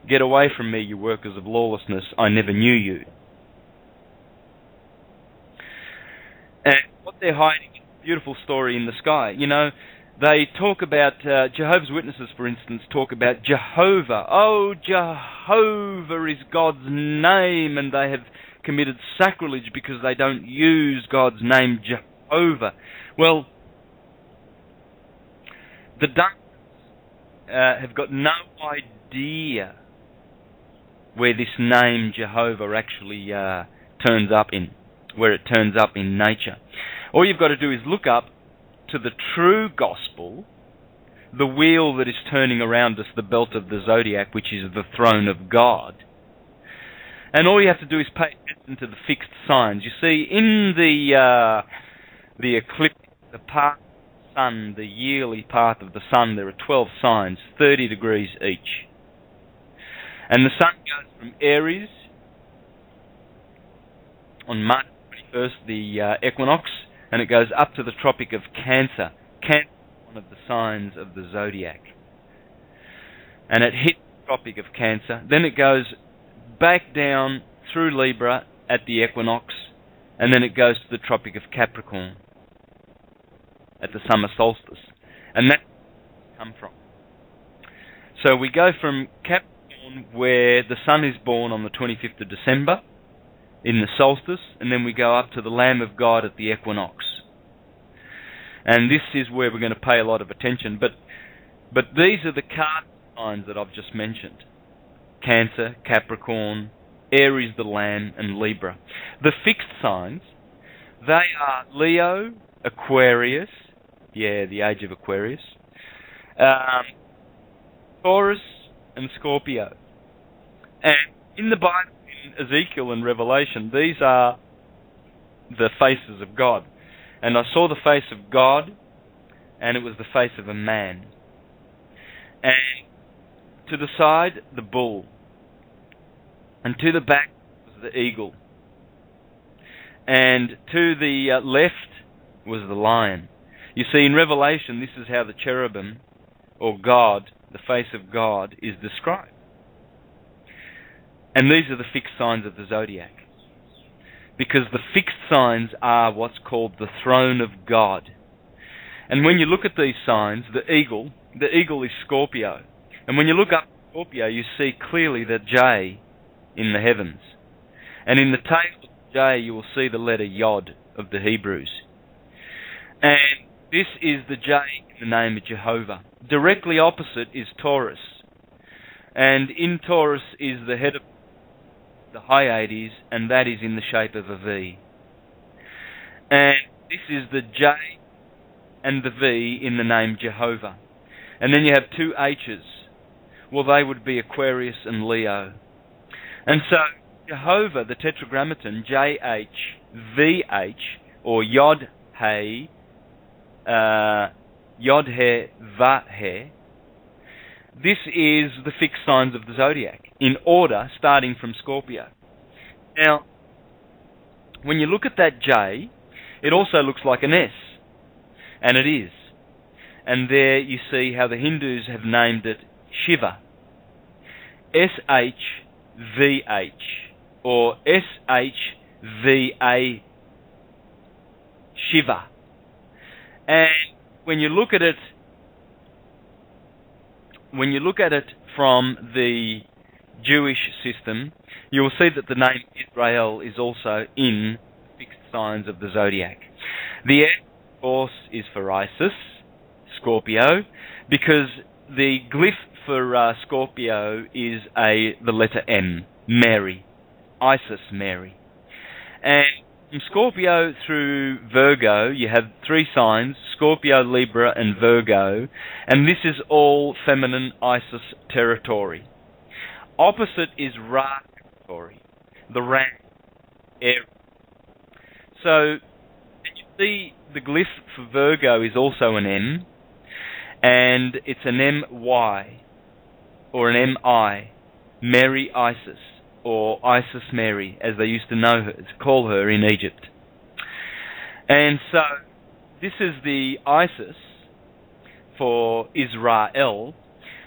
"Get away from me, you workers of lawlessness, I never knew you." And what they're hiding is a beautiful story in the sky. You know, they talk about, Jehovah's Witnesses, for instance, talk about Jehovah. Oh, Jehovah is God's name, and they have committed sacrilege because they don't use God's name, Jehovah. Well, the Dunkers have got no idea where this name Jehovah actually turns up in, where it turns up in nature. All you've got to do is look up to the true gospel, the wheel that is turning around us, the belt of the zodiac, which is the throne of God, And all you have to do is pay attention to the fixed signs. You see, in the eclipse, the path of the sun, the yearly path of the sun, there are 12 signs, 30 degrees each. And the sun goes from Aries on March 21st, the equinox, and it goes up to the Tropic of Cancer. Cancer is one of the signs of the zodiac. And it hits the Tropic of Cancer. Then it goes back down through Libra at the equinox, and then it goes to the Tropic of Capricorn at the summer solstice. And that's where it comes from. So we go from Capricorn, where the sun is born on the 25th of December, in the solstice, and then we go up to the Lamb of God at the equinox. And this is where we're going to pay a lot of attention. But these are the card signs that I've just mentioned. Cancer, Capricorn, Aries the Lamb, and Libra. The fixed signs, they are Leo, Aquarius, the age of Aquarius, Taurus, and Scorpio. And in the Bible, in Ezekiel and Revelation, these are the faces of God. And I saw the face of God, and it was the face of a man. And to the side, the bull. And to the back was the eagle. And to the left was the lion. You see, in Revelation, this is how the cherubim, or God, the face of God, is described. And these are the fixed signs of the zodiac. Because the fixed signs are what's called the throne of God. And when you look at these signs, the eagle is Scorpio. And when you look up Scorpio, you see clearly the J in the heavens. And in the tail of the J, you will see the letter Yod of the Hebrews. And this is the J in the name of Jehovah. Directly opposite is Taurus. And in Taurus is the head of the Hyades, and that is in the shape of a V. And this is the J and the V in the name Jehovah. And then you have two H's. Well, they would be Aquarius and Leo. And so Jehovah, the Tetragrammaton, JHVH, or Yod-He, Yod-He, Va-He, this is the fixed signs of the zodiac, in order, starting from Scorpio. Now, when you look at that J, it also looks like an S, and it is. And there you see how the Hindus have named it Shiva. SHVH, or SHVA, Shiva. And when you look at it from the Jewish system, you will see that the name Israel is also in fixed signs of the zodiac. The S, of course, is for Isis, Scorpio, because the glyph for Scorpio is the letter M, Mary, Isis Mary. And from Scorpio through Virgo, you have three signs, Scorpio, Libra, and Virgo, and this is all feminine Isis territory. Opposite is Ra territory, the Ram, Aries. So, you see the glyph for Virgo is also an M, and it's an MY, or an MI, Mary Isis, or Isis Mary, as they used to know her, to call her in Egypt. And so, this is the Isis for Israel,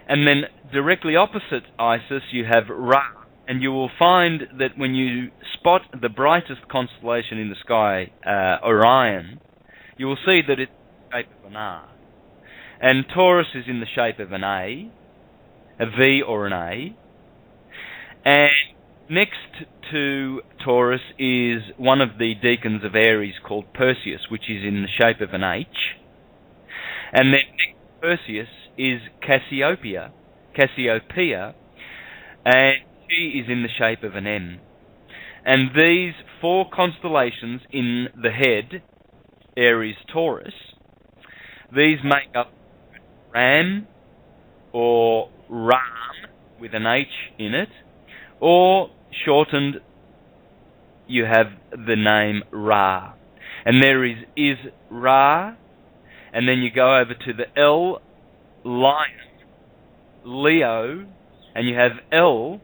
and then directly opposite Isis you have Ra, and you will find that when you spot the brightest constellation in the sky, Orion, you will see that it's in the shape of an R. And Taurus is in the shape of an A, a V or an A, and next to Taurus is one of the deacons of Aries called Perseus, which is in the shape of an H. And then next to Perseus is Cassiopeia, and she is in the shape of an M. And these four constellations in the head, Aries, Taurus, these make up Ram, or Ram, with an H in it, or shortened, you have the name Ra. And there is Ra, and then you go over to the L, Lion, Leo, and you have L,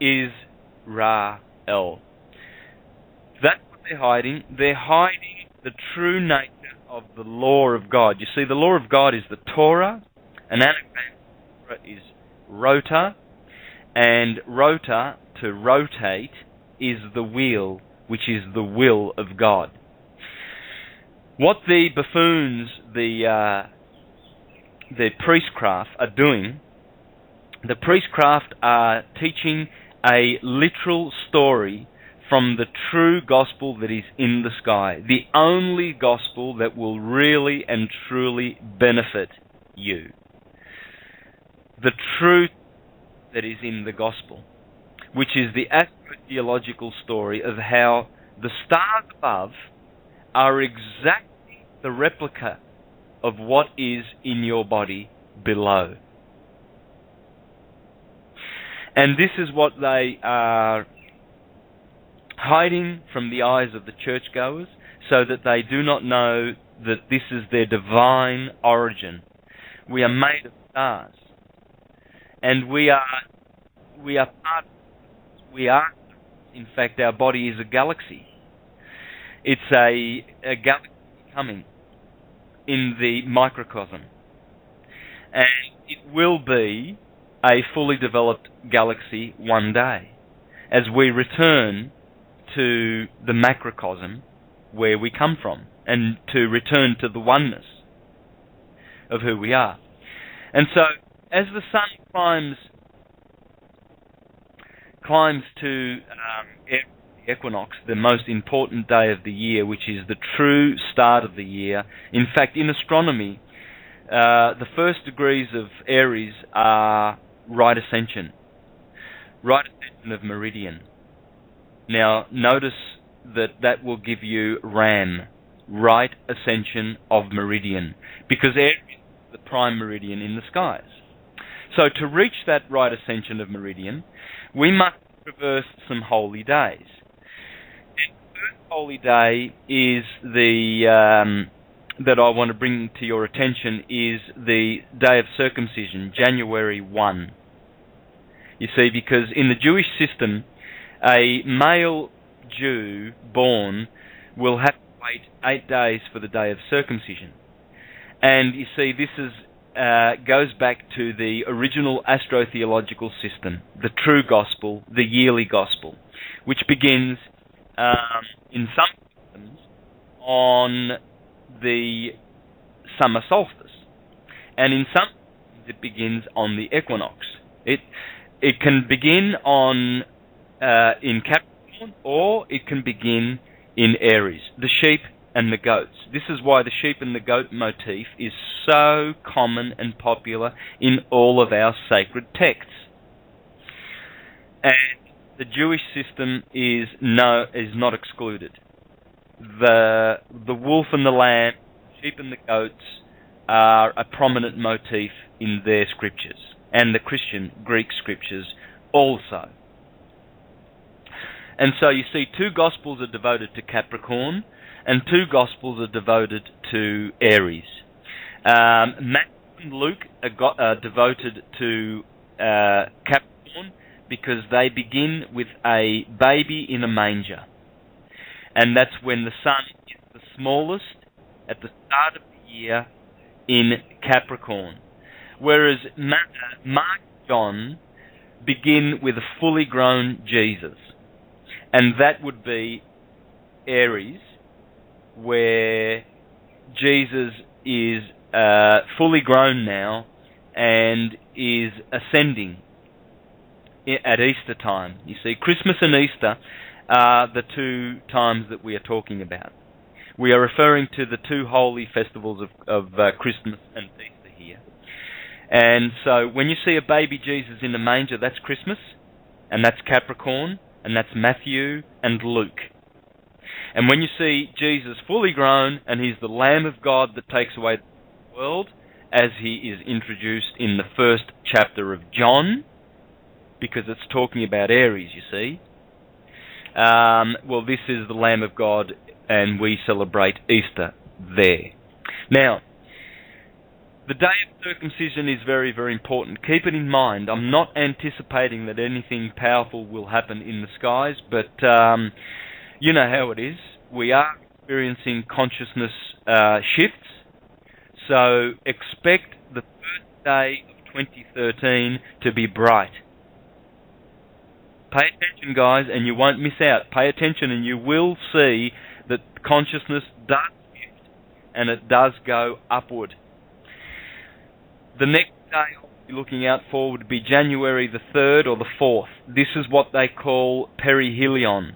is Ra, L. That's what they're hiding. They're hiding the true nature of the law of God. You see, the law of God is the Torah, and anagram is rota, and rota, to rotate, is the wheel, which is the will of God. What the buffoons, the priestcraft are doing, the priestcraft are teaching a literal story from the true gospel that is in the sky, the only gospel that will really and truly benefit you. The truth that is in the gospel, which is the astrotheological story of how the stars above are exactly the replica of what is in your body below. And this is what they are hiding from the eyes of the churchgoers, so that they do not know that this is their divine origin. We are made of stars, and we are part. We are, in fact, our body is a galaxy. It's a galaxy coming in the microcosm, and it will be a fully developed galaxy one day, as we return to the macrocosm where we come from, and to return to the oneness of who we are. And so, as the sun climbs to the equinox, the most important day of the year, which is the true start of the year. In fact, in astronomy, the first degrees of Aries are right ascension of meridian. Now, notice that will give you RAM, right ascension of meridian, because Aries is the prime meridian in the skies. So to reach that right ascension of meridian, we must traverse some holy days. And the first holy day is that I want to bring to your attention is the day of circumcision, January 1. You see, because in the Jewish system, a male Jew born will have to wait 8 days for the day of circumcision. And you see, this is goes back to the original astrotheological system, the true gospel, the yearly gospel, which begins in some systems on the summer solstice, and in some it begins on the equinox. It can begin on in Capricorn, or it can begin in Aries, the sheep and the goats. This is why the sheep and the goat motif is so common and popular in all of our sacred texts. And the Jewish system is not excluded. The wolf and the lamb, sheep and the goats are a prominent motif in their scriptures, and the Christian Greek scriptures also. And so you see, 2 Gospels are devoted to Capricorn, and 2 Gospels are devoted to Aries. Matthew and Luke are devoted to Capricorn because they begin with a baby in a manger. And that's when the sun is the smallest at the start of the year in Capricorn. Whereas Mark and John begin with a fully grown Jesus. And that would be Aries, where Jesus is fully grown now and is ascending at Easter time. You see, Christmas and Easter are the 2 times that we are talking about. We are referring to the 2 holy festivals of Christmas and Easter here. And so when you see a baby Jesus in the manger, that's Christmas, and that's Capricorn, and that's Matthew and Luke. And when you see Jesus fully grown, and he's the Lamb of God that takes away the world, as he is introduced in the first chapter of John, because it's talking about Aries, you see. Well, this is the Lamb of God, and we celebrate Easter there. Now, the day of circumcision is very, very important. Keep it in mind. I'm not anticipating that anything powerful will happen in the skies, but you know how it is. We are experiencing consciousness shifts, so expect the first day of 2013 to be bright. Pay attention, guys, and you won't miss out. Pay attention, and you will see that consciousness does shift, and it does go upward. The next day I'll be looking out for would be January the 3rd or the 4th. This is what they call perihelion.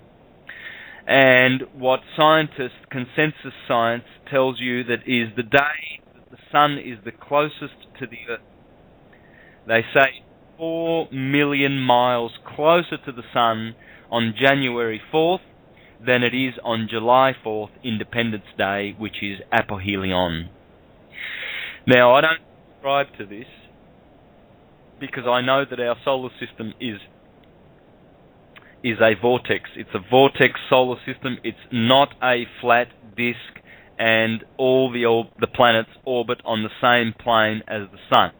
And what scientists, consensus science, tells you that is the day that the sun is the closest to the Earth. They say 4 million miles closer to the sun on January 4th than it is on July 4th, Independence Day, which is apohelion. Now, I don't subscribe to this because I know that our solar system is a vortex. It's a vortex solar system. It's not a flat disk, and all the planets orbit on the same plane as the sun.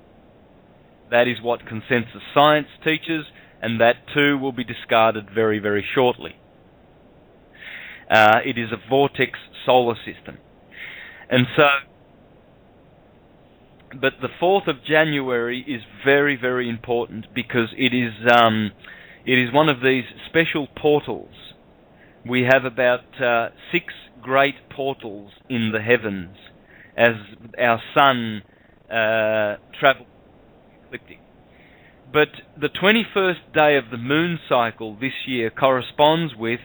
That is what consensus science teaches, and that too will be discarded very, very shortly. It is a vortex solar system. And so, but the 4th of January is very, very important because it is one of these special portals. We have about 6 great portals in the heavens as our sun travels ecliptic. But the 21st day of the moon cycle this year corresponds with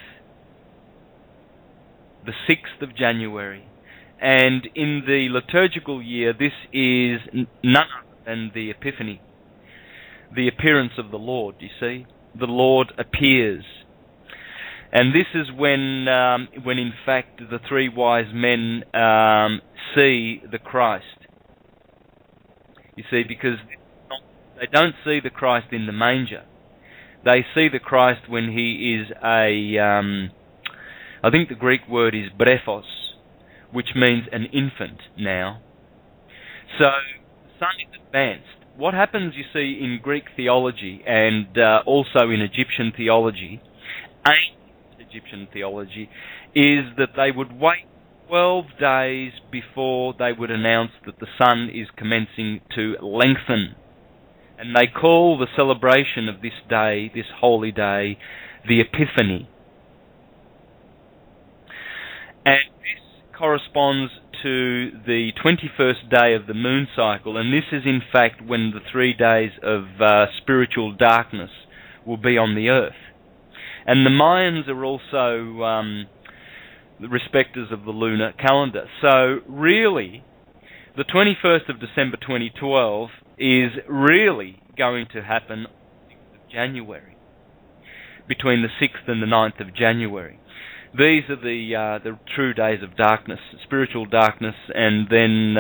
the 6th of January. And in the liturgical year, this is none other than the Epiphany, the appearance of the Lord, you see. The Lord appears. And this is when in fact the 3 wise men see the Christ. You see, because they don't see the Christ in the manger. They see the Christ when he is I think the Greek word is brephos, which means an infant now. So, the sun is advanced. What happens, you see, in Greek theology and also in Egyptian theology, ancient Egyptian theology, is that they would wait 12 days before they would announce that the sun is commencing to lengthen. And they call the celebration of this day, this holy day, the Epiphany. And this corresponds to the 21st day of the moon cycle, and this is in fact when the 3 days of spiritual darkness will be on the earth. And the Mayans are also the respecters of the lunar calendar. So really, the 21st of December 2012 is really going to happen on the 6th of January, between the 6th and the 9th of January. These are the true days of darkness, spiritual darkness, and then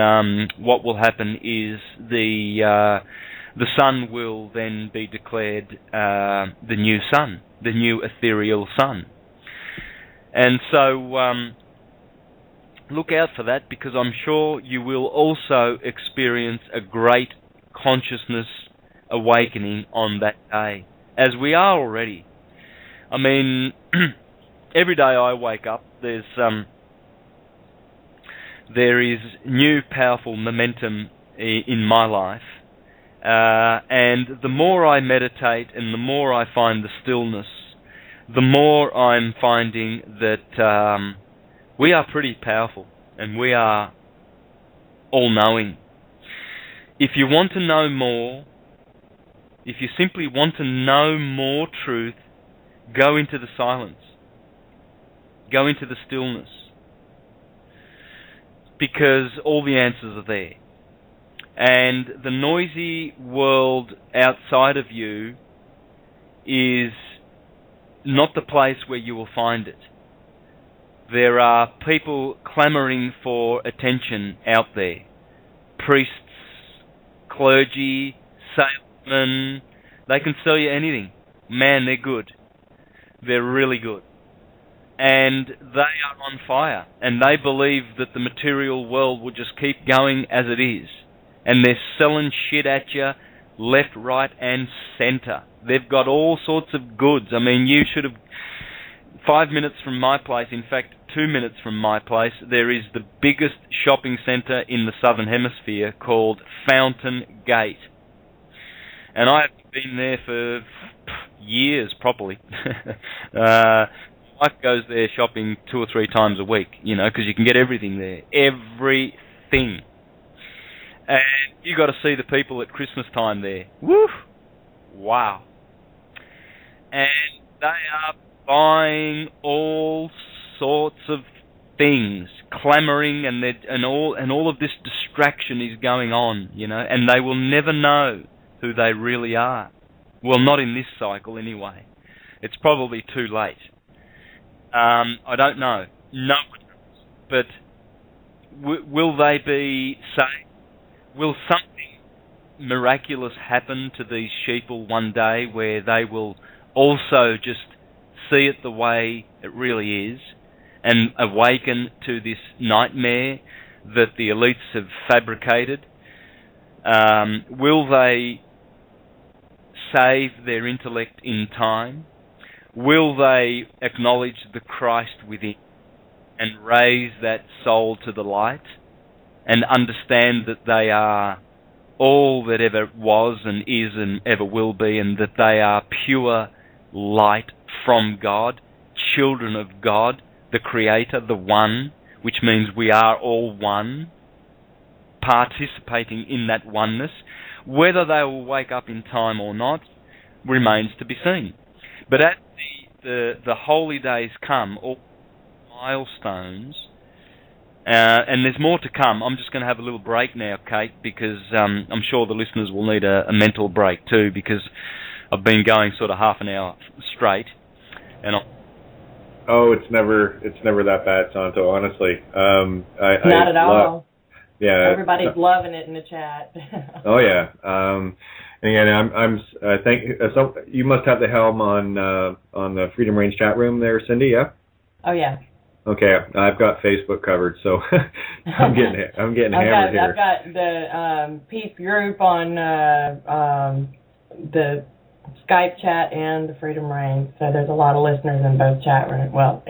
what will happen is the sun will then be declared the new sun, the new ethereal sun. And so look out for that, because I'm sure you will also experience a great consciousness awakening on that day, as we are already. I mean, every day I wake up, there is new powerful momentum in my life, and the more I meditate and the more I find the stillness, the more I'm finding that we are pretty powerful and we are all-knowing. If you want to know more, if you simply want to know more truth, go into the silence. Go into the stillness, because all the answers are there. And the noisy world outside of you is not the place where you will find it. There are people clamoring for attention out there. Priests, clergy, salesmen, They can sell you anything. Man, they're good. They're really good. And they are on fire. And they believe that the material world will just keep going as it is. And they're selling shit at you left, right, and centre. They've got all sorts of goods. I mean, you should have... 5 minutes from my place, in fact, 2 minutes from my place, there is the biggest shopping centre in the Southern Hemisphere called Fountain Gate. And I've been there for years, properly. My wife goes there shopping 2 or 3 times a week, you know, because you can get everything there. Everything. And you got to see the people at Christmas time there. Woo! Wow. And they are buying all sorts of things, clamouring, and all of this distraction is going on, you know, and they will never know who they really are. Well, not in this cycle anyway. It's probably too late. I don't know. No one knows. But will they be saved? Will something miraculous happen to these sheeple one day where they will also just see it the way it really is and awaken to this nightmare that the elites have fabricated? Will they save their intellect in time? Will they acknowledge the Christ within and raise that soul to the light and understand that they are all that ever was and is and ever will be, and that they are pure light from God, children of God, the Creator, the One, which means we are all one, participating in that oneness? Whether they will wake up in time or not remains to be seen. But as the holy days come, all milestones, and there's more to come. I'm just going to have a little break now, Kate, because I'm sure the listeners will need a mental break too, because I've been going sort of half an hour straight, and it's never that bad, Santo. Honestly, not at all. Yeah, everybody's loving it in the chat. Oh yeah, and again, so you must have the helm on the Freedom Range chat room there, Cindy. Yeah. Oh yeah. Okay, I've got Facebook covered, so I'm getting hammered here. I've got the peace group on the Skype chat and the Freedom Range. So there's a lot of listeners in both chat rooms. Well,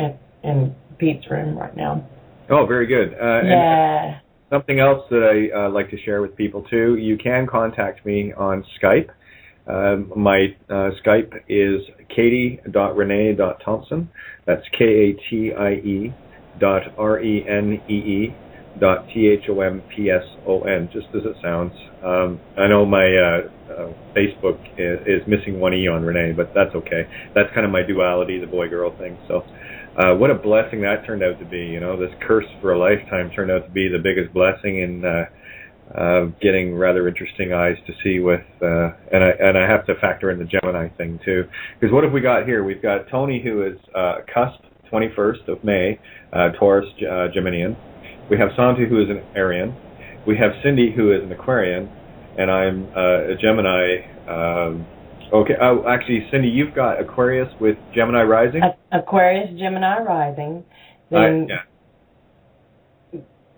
in Pete's room right now. Oh, very good. Yeah. And something else that I like to share with people too. You can contact me on Skype. My Skype is katie.renee.thompson. That's katie.renee.thompson, just as it sounds. I know my Facebook is missing one E on Renee, but that's okay. That's kind of my duality, the boy-girl thing. So what a blessing that turned out to be. You know, this curse for a lifetime turned out to be the biggest blessing in getting rather interesting eyes to see with, and I have to factor in the Gemini thing too. Because what have we got here? We've got Tony, who is cusp 21st of May, Taurus Geminian. We have Santi, who is an Arian. We have Cindy, who is an Aquarian, and I'm a Gemini. Okay. Oh, actually, Cindy, you've got Aquarius with Gemini rising. Aquarius, Gemini rising. Then,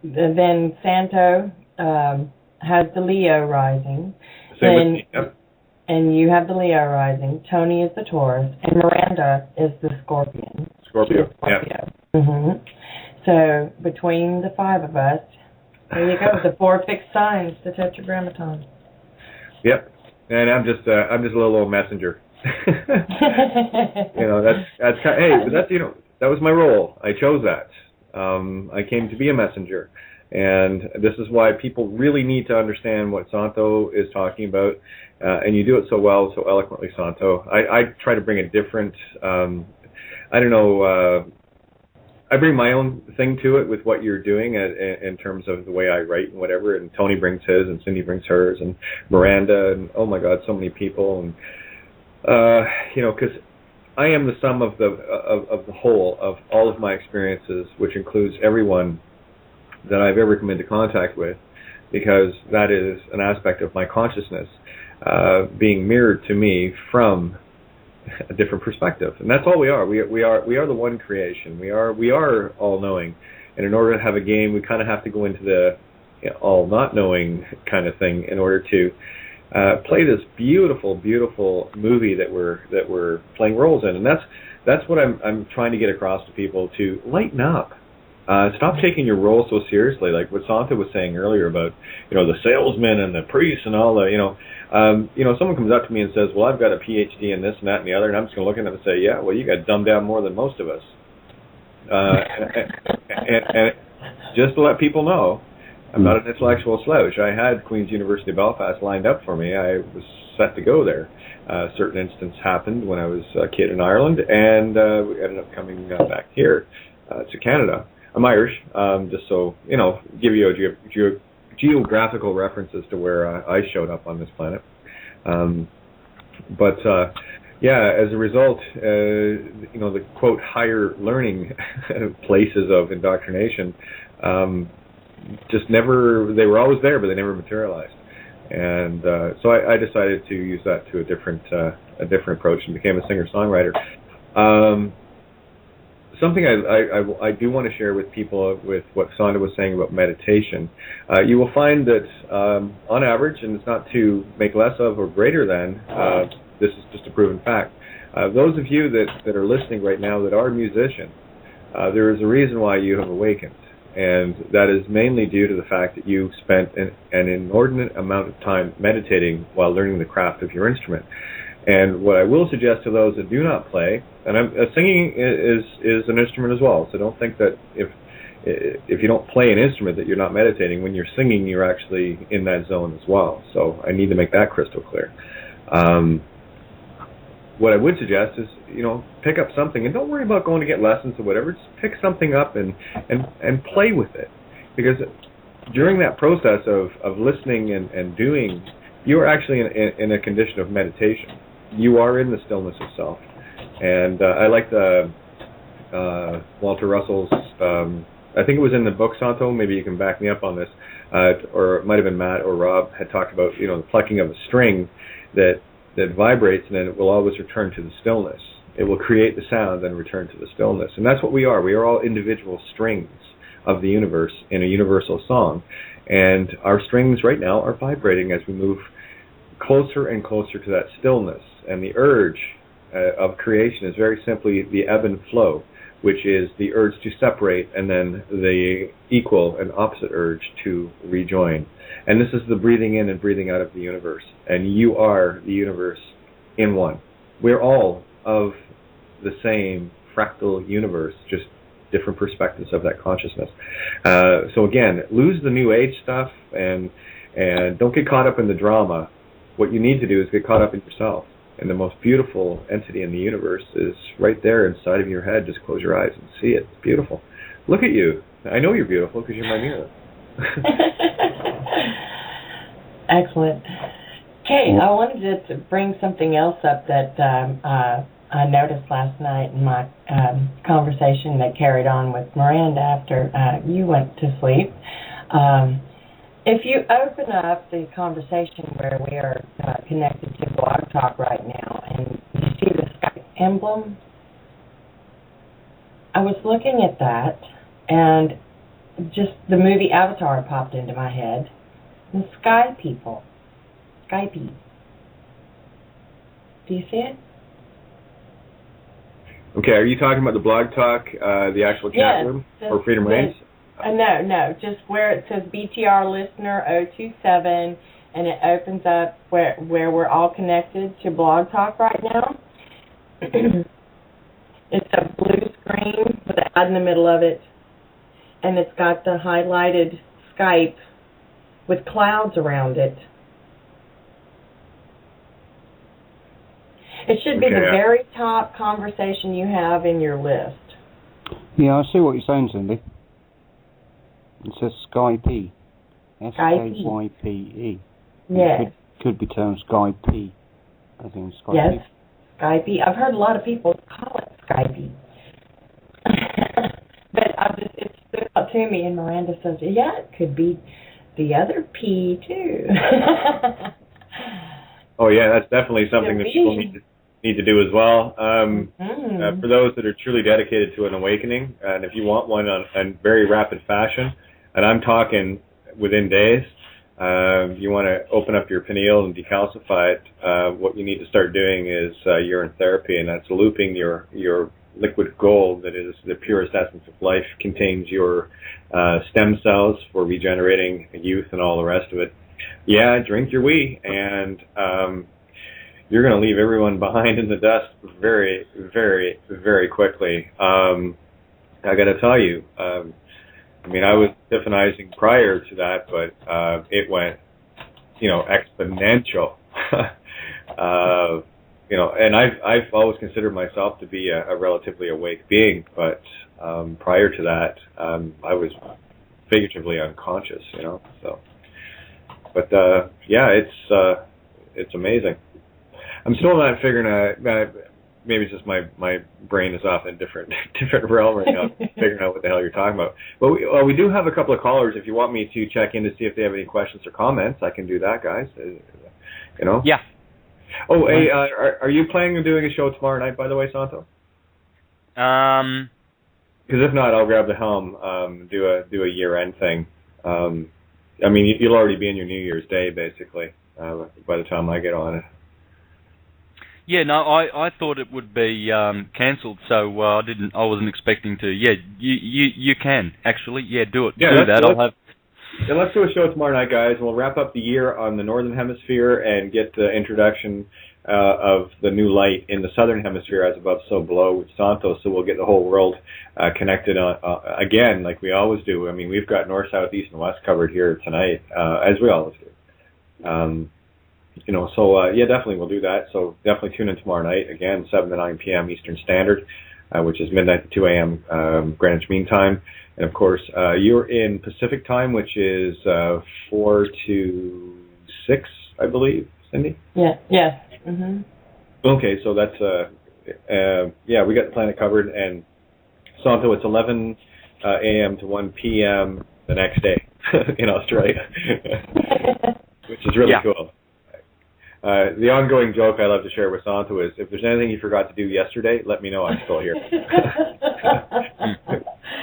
then Santo has the Leo rising. And you have the Leo rising. Tony is the Taurus, and Miranda is the Scorpion. Scorpio. Yeah. Mm-hmm. So between the 5 of us, there you go, the 4 fixed signs, the Tetragrammaton. Yep. And I'm just a little old messenger. You know, that's kind of, hey, but that's, you know, that was my role. I chose that. I came to be a messenger. And this is why people really need to understand what Santo is talking about, and you do it so well, so eloquently, Santo. I try to bring a different, I don't know, I bring my own thing to it with what you're doing in terms of the way I write and whatever, and Tony brings his, and Cindy brings hers, and Miranda, and oh my God, so many people, and you know, because I am the sum of the whole of all of my experiences, which includes everyone that I've ever come into contact with, because that is an aspect of my consciousness. being mirrored to me from a different perspective, and that's all we are. We are the one creation. We are all knowing, and in order to have a game, we kind of have to go into the all not knowing kind of thing in order to play this beautiful movie that we're playing roles in, and that's what I'm trying to get across to people, to lighten up. Stop taking your role so seriously, like what Santa was saying earlier about, the salesman and the priest and all the, someone comes up to me and says, well, I've got a PhD in this and that and the other, and I'm just going to look at them and say, yeah, well, you got dumbed down more than most of us. And just to let people know, I'm not an intellectual slouch. I had Queen's University Belfast lined up for me. I was set to go there. A certain instance happened when I was a kid in Ireland, and we ended up coming back here to Canada. I'm Irish, just so, give you a geographical references to where I showed up on this planet. But as a result, the quote higher learning places of indoctrination just never, they were always there, but they never materialized. And so I decided to use that to a different approach and became a singer-songwriter. Something I do want to share with people with what Sonda was saying about meditation. You will find that on average, and it's not to make less of or greater than, this is just a proven fact, those of you that are listening right now that are musicians, there is a reason why you have awakened. And that is mainly due to the fact that you spent an inordinate amount of time meditating while learning the craft of your instrument. And what I will suggest to those that do not play, and singing is an instrument as well, so don't think that if you don't play an instrument that you're not meditating. When you're singing, you're actually in that zone as well. So I need to make that crystal clear. What I would suggest is, pick up something, and don't worry about going to get lessons or whatever. Just pick something up and play with it, because during that process of listening and doing, you are actually in a condition of meditation. You are in the stillness of self. And I like the Walter Russell's, I think it was in the book, Santo, maybe you can back me up on this, or it might have been Matt or Rob had talked about, the plucking of a string that vibrates, and then it will always return to the stillness. It will create the sound and return to the stillness. And that's what we are. We are all individual strings of the universe in a universal song. And our strings right now are vibrating as we move closer and closer to that stillness. And the urge of creation is very simply the ebb and flow, which is the urge to separate and then the equal and opposite urge to rejoin. And this is the breathing in and breathing out of the universe. And you are the universe in one. We're all of the same fractal universe, just different perspectives of that consciousness. So again, lose the New Age stuff and don't get caught up in the drama. What you need to do is get caught up in yourself. And the most beautiful entity in the universe is right there inside of your head. Just close your eyes and see it. It's beautiful. Look at you. I know you're beautiful because you're my mirror. Excellent. Kate, I wanted to bring something else up that I noticed last night in my conversation that carried on with Miranda after you went to sleep. If you open up the conversation where we are connected to Blog Talk right now, and you see the Skype emblem, I was looking at that, and just the movie Avatar popped into my head. The Sky people. Skype. Do you see it? Okay, are you talking about the Blog Talk, the actual chat room, or Freedom Reigns? No, just where it says BTR Listener 027, and it opens up where we're all connected to Blog Talk right now. It's a blue screen with an ad in the middle of it, and it's got the highlighted Skype with clouds around it. It should be the very top conversation you have in your list. Yeah, I see what you're saying, Cindy. It says Skype. S-K-Y-P-E. Yes. Could be termed Skype. I think Skype. Yes, Skype. I've heard a lot of people call it Skype. But it stood out to me, and Miranda says, yeah, it could be the other P, too. Oh yeah, that's definitely something that people need to do as well. For those that are truly dedicated to an awakening, and if you want one in very rapid fashion, and I'm talking within days, you want to open up your pineal and decalcify it. What you need to start doing is urine therapy, and that's looping your liquid gold that is the purest essence of life, contains your stem cells for regenerating youth and all the rest of it. Yeah, drink your wee, and you're going to leave everyone behind in the dust very, very, very quickly. I got to tell you, I mean, I was epiphanyizing prior to that, but it went, exponential. And I've always considered myself to be a relatively awake being, but prior to that, I was figuratively unconscious, so. But yeah, it's amazing. I'm still not figuring out. Maybe it's just my brain is off in a different realm right now, figuring out what the hell you're talking about. But we do have a couple of callers. If you want me to check in to see if they have any questions or comments, I can do that, guys. Yeah. Oh, hey, are you planning on doing a show tomorrow night, by the way, Santo? Because if not, I'll grab the helm, do a year-end thing. I mean, you'll already be in your New Year's Day, basically, by the time I get on it. Yeah, no, I thought it would be cancelled, so I wasn't expecting to. Yeah, you can actually. Yeah, do it. Yeah, do that. Let's do a show tomorrow night, guys. We'll wrap up the year on the Northern Hemisphere and get the introduction of the new light in the Southern Hemisphere, as above, so below, with Santos. So we'll get the whole world connected again, like we always do. I mean, we've got north, south, east, and west covered here tonight, as we always do. Yeah, definitely we'll do that. So definitely tune in tomorrow night, again, 7 to 9 p.m. Eastern Standard, which is midnight to 2 a.m. Greenwich Mean Time. And, of course, you're in Pacific Time, which is 4 to 6, I believe, Cindy? Yeah. Mm-hmm. Okay, so that's, we got the planet covered. And, Santo, it's 11 a.m. to 1 p.m. the next day in Australia, which is really cool. The ongoing joke I love to share with Santo is, if there's anything you forgot to do yesterday, let me know, I'm still here.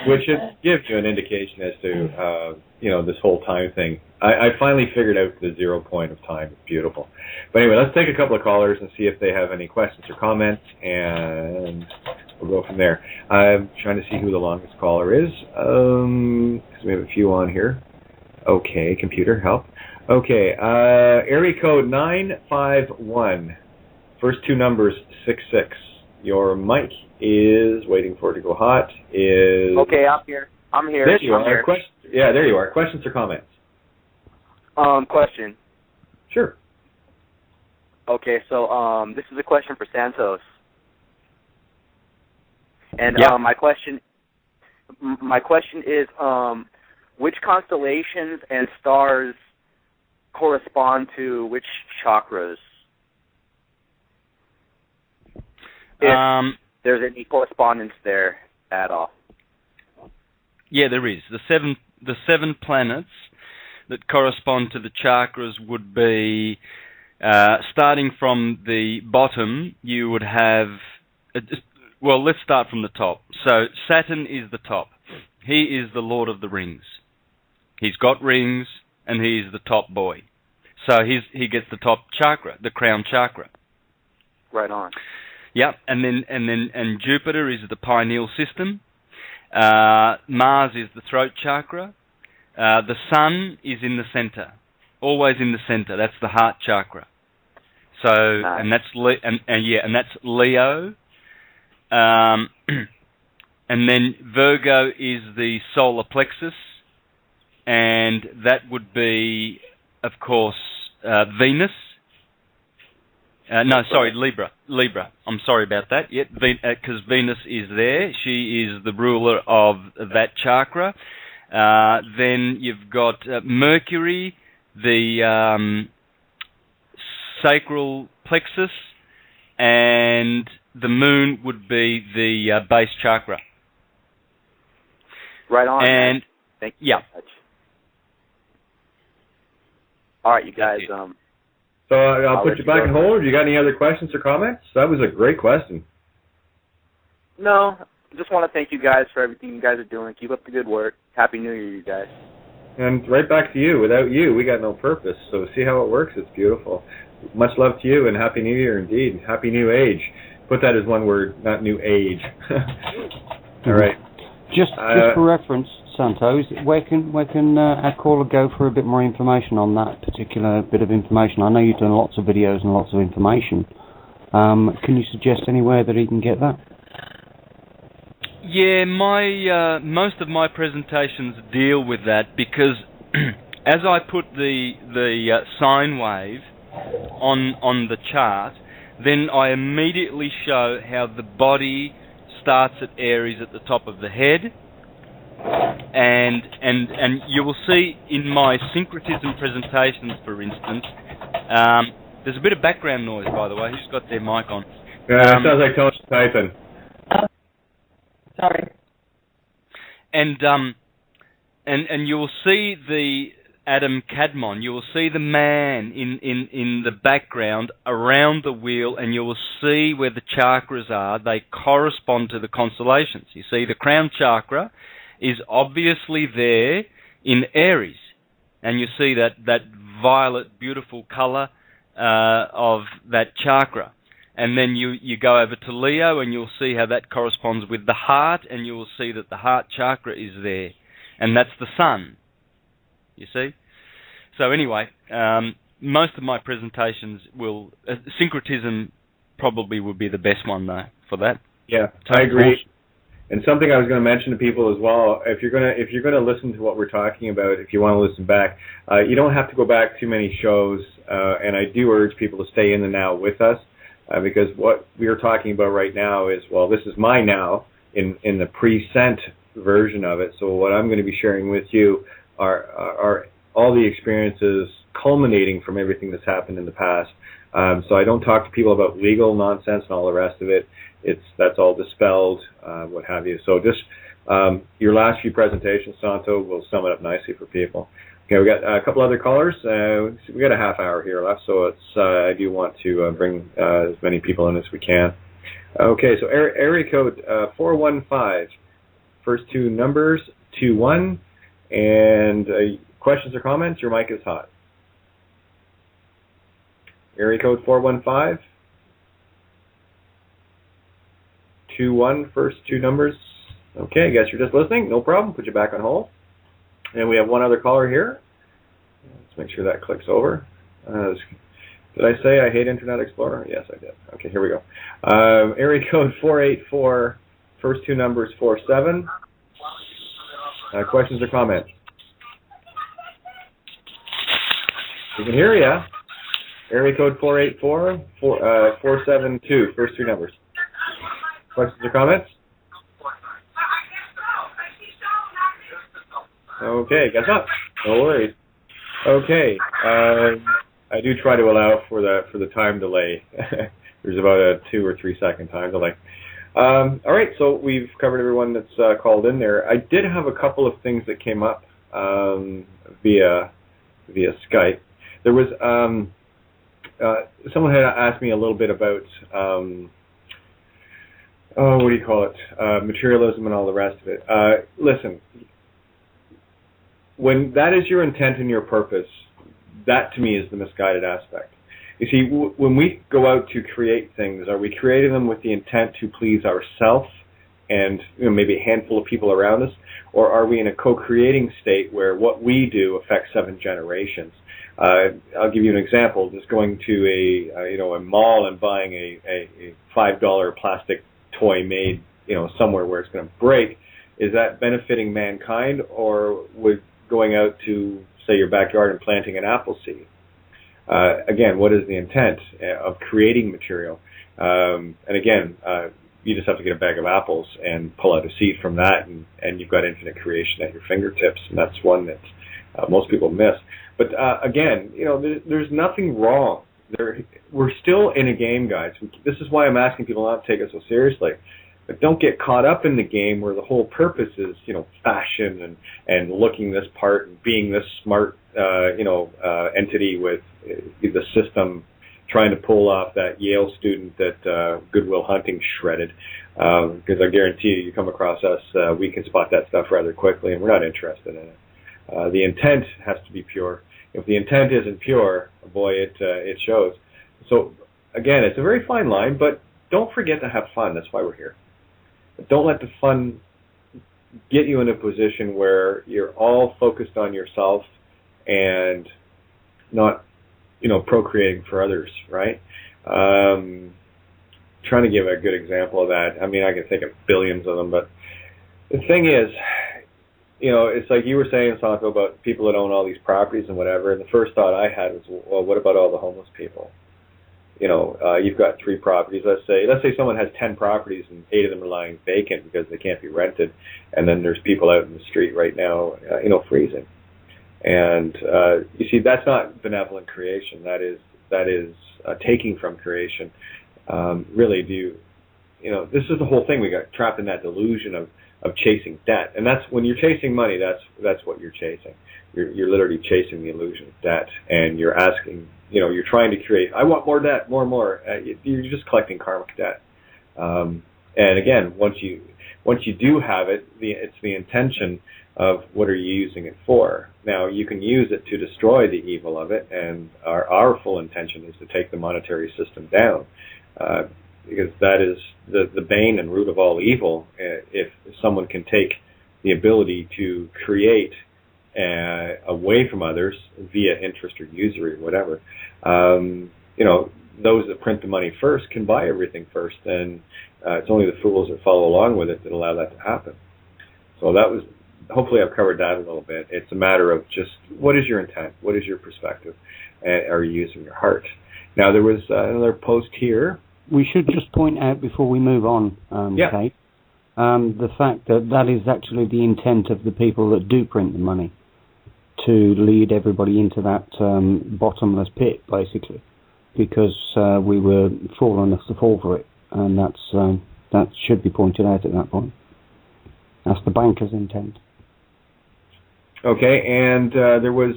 Which should give you an indication as to, this whole time thing. I finally figured out the 0 point of time. It's beautiful. But anyway, let's take a couple of callers and see if they have any questions or comments, and we'll go from there. I'm trying to see who the longest caller is, because we have a few on here. Okay, computer, help. Okay, area code 951. First two numbers 66. Your mic is waiting for it to go hot. Okay, I'm here. There you are. There you are. Questions or comments? Question. Sure. Okay, so this is a question for Santos. And my question is, which constellations and stars correspond to which chakras? If there's any correspondence there at all. Yeah, there is. The seven planets that correspond to the chakras would be, starting from the bottom, you would have, let's start from the top. So Saturn is the top. He is the Lord of the Rings. He's got rings, and he's the top boy. So he gets the top chakra, the crown chakra. Right on. Yep, and Jupiter is the pineal system. Mars is the throat chakra. The Sun is in the center, always in the center. That's the heart chakra. So, nice. And that's Leo. And then Virgo is the solar plexus, and that would be, of course, Venus. Libra. I'm sorry about that. Yeah, because Venus is there. She is the ruler of that chakra. Then you've got Mercury, the sacral plexus, and the moon would be the base chakra. Right on. And thank you so much. All right, you guys. So I'll put you back on hold. You got any other questions or comments? That was a great question. No, just want to thank you guys for everything you guys are doing. Keep up the good work. Happy New Year, you guys. And right back to you. Without you, we got no purpose. So see how it works? It's beautiful. Much love to you, and Happy New Year indeed. Happy New Age. Put that as one word, not New Age. All right. Just for reference, Santos, where can our caller go for a bit more information on that particular bit of information? I know you've done lots of videos and lots of information. Can you suggest anywhere that he can get that? Yeah, most of my presentations deal with that because as I put the sine wave on the chart, then I immediately show how the body starts at Aries at the top of the head, and you will see in my syncretism presentations, for instance, there's a bit of background noise, by the way. Who's got their mic on? Yeah, it sounds like Tony typing. Sorry. And you will see the Adam Kadmon. You will see the man in the background around the wheel, and you will see where the chakras are. They correspond to the constellations. You see, the crown chakra is obviously there in Aries, and you see that violet, beautiful color of that chakra. And then you go over to Leo, and you'll see how that corresponds with the heart, and you will see that the heart chakra is there, and that's the sun. You see? So anyway, most of my presentations will... syncretism probably would be the best one, though, for that. Yeah, I agree. And something I was going to mention to people as well, if you're going to listen to what we're talking about, if you want to listen back, you don't have to go back too many shows, and I do urge people to stay in the now with us. Because what we are talking about right now is, well, this is my now in the pre-sent version of it. So what I'm going to be sharing with you are all the experiences culminating from everything that's happened in the past. So I don't talk to people about legal nonsense and all the rest of it. That's all dispelled, what have you. So just your last few presentations, Santo, will sum it up nicely for people. Okay, we got a couple other callers. We got a half hour here left, so I do want to bring as many people in as we can. Okay, so area code 415, first two numbers 21, and questions or comments? Your mic is hot. Area code 415, 21, first two numbers. Okay, I guess you're just listening. No problem. Put you back on hold. And we have one other caller here. Let's make sure that clicks over. Did I say I hate Internet Explorer? Yes, I did. Okay, here we go. Area code 484, first two numbers 47. Questions or comments? We can hear ya. Area code 484, 472, first two numbers. Questions or comments? Okay, guess not. No worries. Okay, I do try to allow for the time delay. There's about a 2 or 3 second time delay. All right, so we've covered everyone that's called in there. I did have a couple of things that came up via Skype. There was someone had asked me a little bit about what do you call it? Materialism and all the rest of it. Listen. When that is your intent and your purpose, that to me is the misguided aspect. You see, when we go out to create things, are we creating them with the intent to please ourselves and maybe a handful of people around us, or are we in a co-creating state where what we do affects 7 generations? I'll give you an example. Just going to a mall and buying a $5 plastic toy made somewhere where it's going to break. Is that benefiting mankind, or would going out to, say, your backyard and planting an apple seed? Again, what is the intent of creating material? And again, you just have to get a bag of apples and pull out a seed from that, and you've got infinite creation at your fingertips, and that's one that most people miss. But again, there's nothing wrong. We're still in a game, guys. This is why I'm asking people not to take it so seriously. But don't get caught up in the game where the whole purpose is, fashion and looking this part and being this smart entity with the system trying to pull off that Yale student that Goodwill Hunting shredded. Because I guarantee you come across us, we can spot that stuff rather quickly, and we're not interested in it. The intent has to be pure. If the intent isn't pure, boy, it shows. So, again, it's a very fine line, but don't forget to have fun. That's why we're here. But don't let the fun get you in a position where you're all focused on yourself and not, procreating for others, right? Trying to give a good example of that. I mean, I can think of billions of them, but the thing is, it's like you were saying, Santo, about people that own all these properties and whatever, and the first thought I had was, well, what about all the homeless people? You've got 3 properties. Let's say someone has 10 properties and 8 of them are lying vacant because they can't be rented, and then there's people out in the street right now, freezing. And you see, that's not benevolent creation. That is taking from creation. Really, this is the whole thing. We got trapped in that delusion of chasing debt, and that's when you're chasing money. That's what you're chasing. You're literally chasing the illusion of debt, and you're asking. You're trying to create. I want more debt, more. You're just collecting karmic debt. And again, once you do have it, it's the intention of what are you using it for. Now, you can use it to destroy the evil of it, and our full intention is to take the monetary system down, because that is the bane and root of all evil. If someone can take the ability to create away from others via interest or usury or whatever, those that print the money first can buy everything first, and it's only the fools that follow along with it that allow that to happen. So that was, hopefully I've covered that a little bit. It's a matter of just, what is your intent? What is your perspective? Are you using your heart? Now, there was another post here. We should just point out before we move on, Kate, the fact that is actually the intent of the people that do print the money, to lead everybody into that bottomless pit, basically, because we were fool enough to fall for it, and that should be pointed out at that point. That's the banker's intent. Okay, and there was,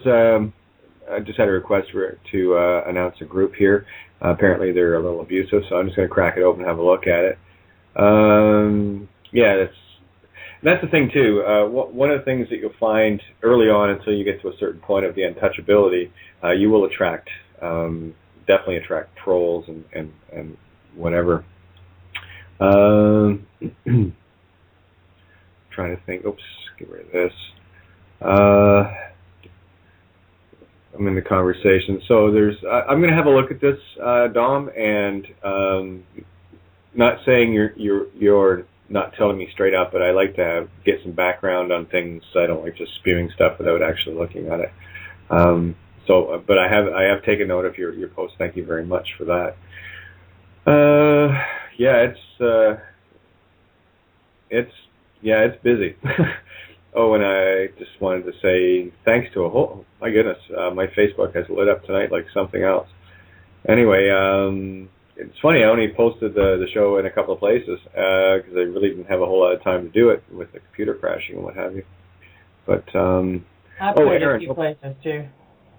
I just had a request to announce a group here. Apparently they're a little abusive, so I'm just going to crack it open and have a look at it. That's the thing, too. One of the things that you'll find early on, until you get to a certain point of the untouchability, you will definitely attract trolls and whatever. Trying to think. Oops, get rid of this. I'm in the conversation. So I'm going to have a look at this, Dom, and not saying you're not telling me straight up, but I like to get some background on things. I don't like just spewing stuff without actually looking at it. But I have taken note of your post. Thank you very much for that. It's busy. Oh, and I just wanted to say thanks to my goodness, my Facebook has lit up tonight like something else. Anyway, it's funny, I only posted the show in a couple of places because I really didn't have a whole lot of time to do it with the computer crashing and what have you. But I've put it a few places too.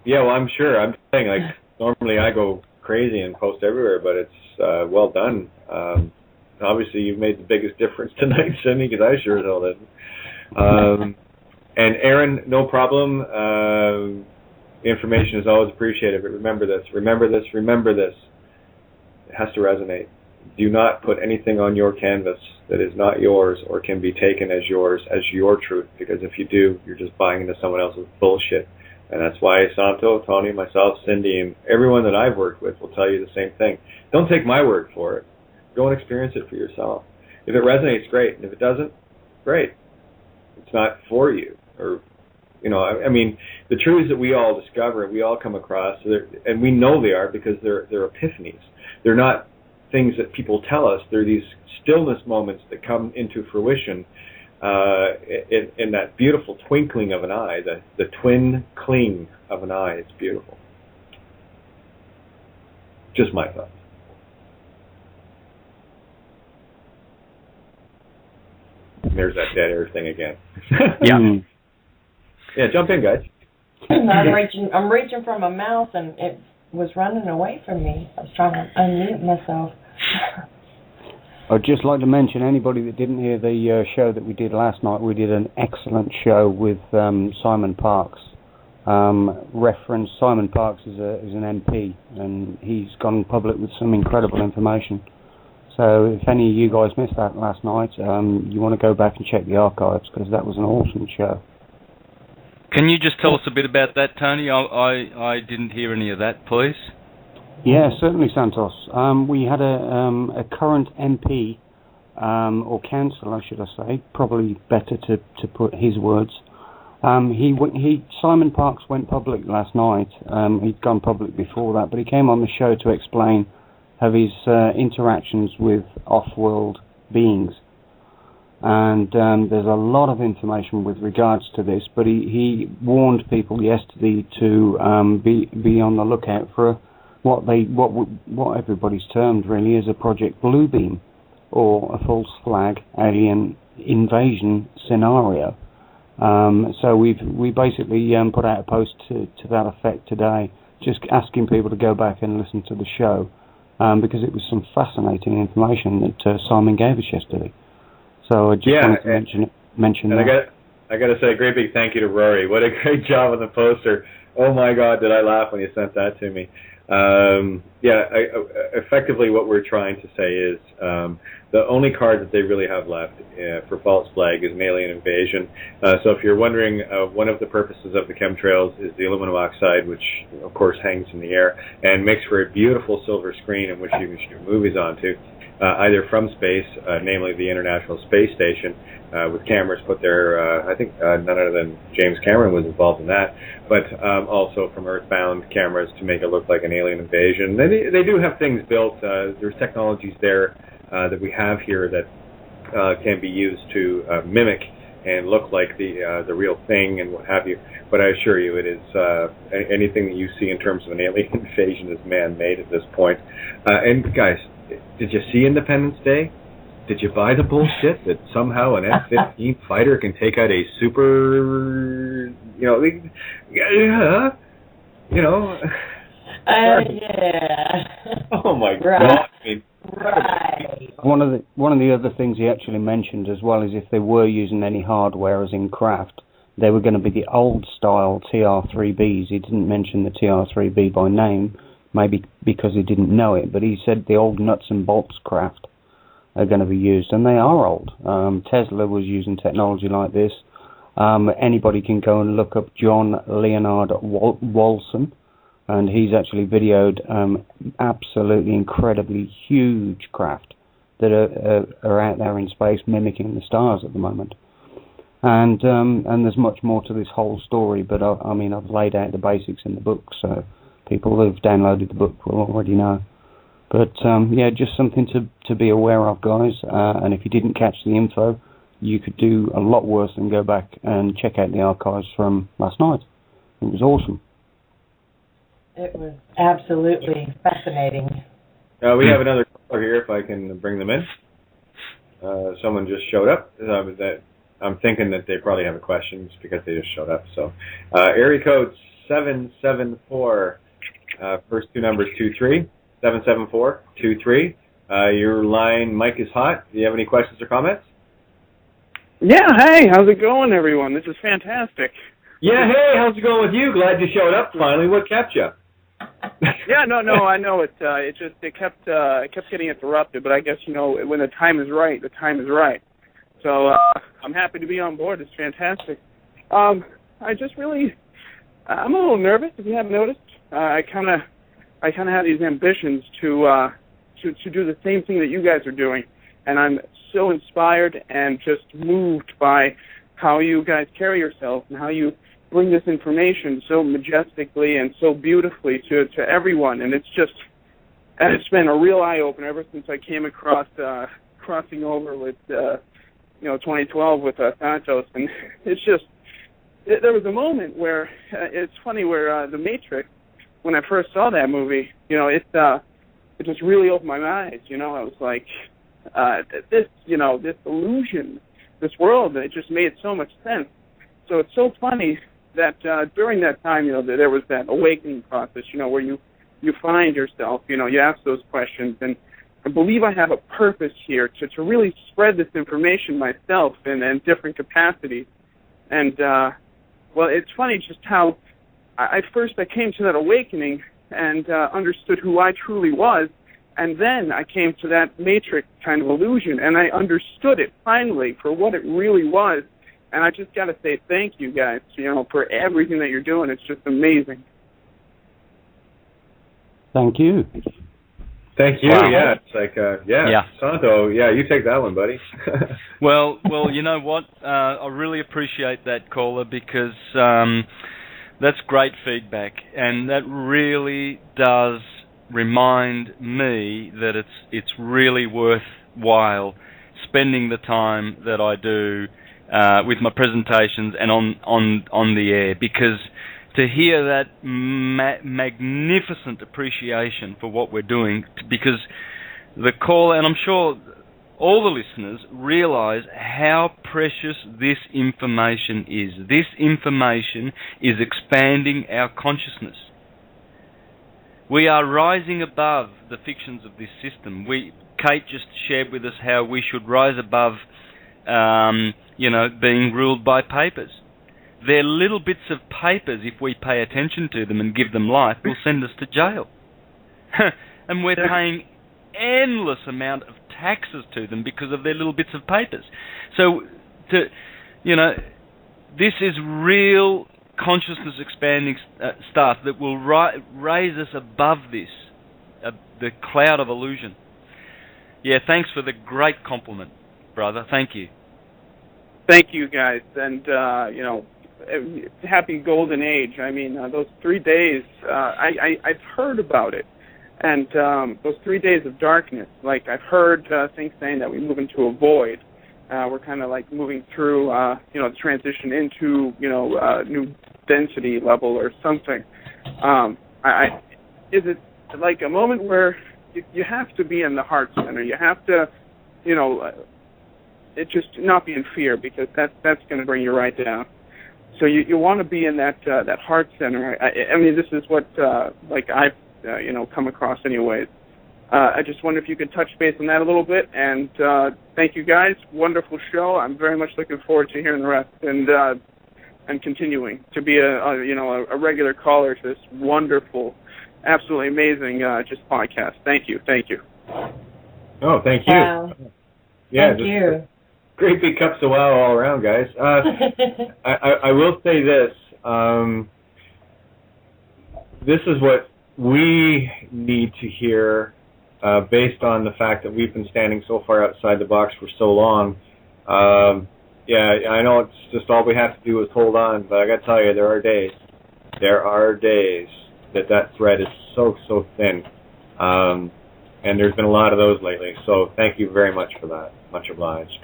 Yeah, well, I'm sure. I'm saying, like, normally I go crazy and post everywhere, but it's well done. Obviously, you've made the biggest difference tonight, Cindy, because I sure as hell didn't. And Aaron, no problem. Information is always appreciated, but remember this. It has to resonate. Do not put anything on your canvas that is not yours or can be taken as yours, as your truth, because if you do, you're just buying into someone else's bullshit. And that's why Santo, Tony, myself, Cindy, and everyone that I've worked with will tell you the same thing. Don't take my word for it. Go and experience it for yourself. If it resonates, great. And if it doesn't, great. It's not for you. Or, I mean, the truths that we all discover, we all come across, and we know they are because they're epiphanies. They're not things that people tell us. They're these stillness moments that come into fruition in that beautiful twinkling of an eye, the twin cling of an eye. It's beautiful. Just my thoughts. There's that dead air thing again. Yeah. Yeah, jump in, guys. I'm reaching for my mouse, and it was running away from me. I was trying to unmute myself. I'd just like to mention, anybody that didn't hear the show that we did last night, we did an excellent show with Simon Parkes. Reference Simon Parkes is an MP, and he's gone public with some incredible information. So if any of you guys missed that last night, you want to go back and check the archives, because that was an awesome show. Can you just tell us a bit about that, Tony? I didn't hear any of that, please. Yeah, certainly, Santos. We had a current MP, or councillor, should I say, probably better to put his words. Simon Parkes went public last night. He'd gone public before that, but he came on the show to explain of his interactions with off-world beings. And there's a lot of information with regards to this, but he warned people yesterday to be on the lookout for what everybody's termed really is a Project Bluebeam, or a false flag alien invasion scenario. So we basically put out a post to that effect today, just asking people to go back and listen to the show, because it was some fascinating information that Simon gave us yesterday. So I just wanted to mention that. I got to say a great big thank you to Rory. What a great job on the poster. Oh my God, did I laugh when you sent that to me. Effectively what we're trying to say is the only card that they really have left for false flag is an alien invasion. So if you're wondering, one of the purposes of the chemtrails is the aluminum oxide, which of course hangs in the air and makes for a beautiful silver screen in which you can shoot movies onto, either from space, namely the International Space Station, with cameras put there. I think none other than James Cameron was involved in that, but also from earthbound cameras to make it look like an alien invasion. They do have things built. There's technologies there that we have here that can be used to mimic and look like the real thing and what have you. But I assure you, it is anything that you see in terms of an alien invasion is man-made at this point. And guys, did you see Independence Day? Did you buy the bullshit that somehow an F-15 fighter can take out a super, Yeah. Oh my right. God! I mean, Right. One of the other things he actually mentioned as well is if they were using any hardware as in craft, they were going to be the old style TR-3Bs. He didn't mention the TR-3B by name, maybe because he didn't know it, but he said the old nuts and bolts craft are going to be used, and they are old. Tesla was using technology like this. Anybody can go and look up John Leonard Wolson, and he's actually videoed absolutely incredibly huge craft that are out there in space mimicking the stars at the moment. And there's much more to this whole story, but I've laid out the basics in the book, so people who've downloaded the book will already know. But just something to be aware of, guys. And if you didn't catch the info, you could do a lot worse than go back and check out the archives from last night. It was awesome. It was absolutely fascinating. We have another caller here, if I can bring them in. Someone just showed up. I'm thinking that they probably have a question just because they just showed up. So, area code 774, first two numbers 23, 774-23. Your line, mic is hot. Do you have any questions or comments? Yeah, hey, how's it going, everyone? This is fantastic. Yeah, hey, how's it going with you? Glad you showed up finally. What kept you? Yeah, no, I know it kept getting interrupted, but I guess when the time is right, the time is right. So I'm happy to be on board. It's fantastic. I'm a little nervous, if you haven't noticed. I kind of have these ambitions to do the same thing that you guys are doing, and I'm so inspired and just moved by how you guys carry yourself and how you bring this information so majestically and so beautifully to everyone. And it's been a real eye-opener ever since I came across crossing over with 2012 with Santos. And there was a moment where it's funny where The Matrix, when I first saw that movie, it just really opened my eyes. I was like, this illusion, this world, it just made so much sense. So it's so funny that during that time, there was that awakening process, where you find yourself, you ask those questions, and I believe I have a purpose here to really spread this information myself in different capacities. And, well, it's funny just how I came to that awakening and understood who I truly was, and then I came to that matrix kind of illusion, and I understood it finally for what it really was. And I just got to say thank you guys, for everything that you're doing. It's just amazing. Thank you. Thank you. Wow. Yeah, it's like, Santo, you take that one, buddy. well, you know what? I really appreciate that, caller, because that's great feedback, and that really does remind me that it's really worthwhile spending the time that I do with my presentations and on the air, because to hear that magnificent appreciation for what we're doing, because the caller, and I'm sure all the listeners, realize how precious this information is. This information is expanding our consciousness. We are rising above the fictions of this system. Kate just shared with us how we should rise above, being ruled by papers. They're little bits of papers, if we pay attention to them and give them life, will send us to jail. And we're paying endless amount of taxes to them because of their little bits of papers. So, this is real consciousness expanding stuff that will raise us above this, the cloud of illusion. Yeah, thanks for the great compliment, brother. Thank you. Thank you, guys. And, happy golden age. I mean, those 3 days, I've heard about it. And those 3 days of darkness, like I've heard things saying that we move into a void. We're kind of like moving through, the transition into, new density level or something. Is it like a moment where you have to be in the heart center? You have to, it just not be in fear, because that's going to bring you right down. So you want to be in that heart center. I mean, this is what I've come across anyways. I just wonder if you could touch base on that a little bit. And thank you guys. Wonderful show. I'm very much looking forward to hearing the rest and continuing to be a regular caller to this wonderful, absolutely amazing just podcast. Thank you. Oh, thank you. Wow. Yeah, thank you. Great big cups of wow all around, guys. I will say this. This is what we need to hear, based on the fact that we've been standing so far outside the box for so long. I know it's just all we have to do is hold on, but I got to tell you, there are days that thread is so thin, and there's been a lot of those lately. So thank you very much for that. Much obliged.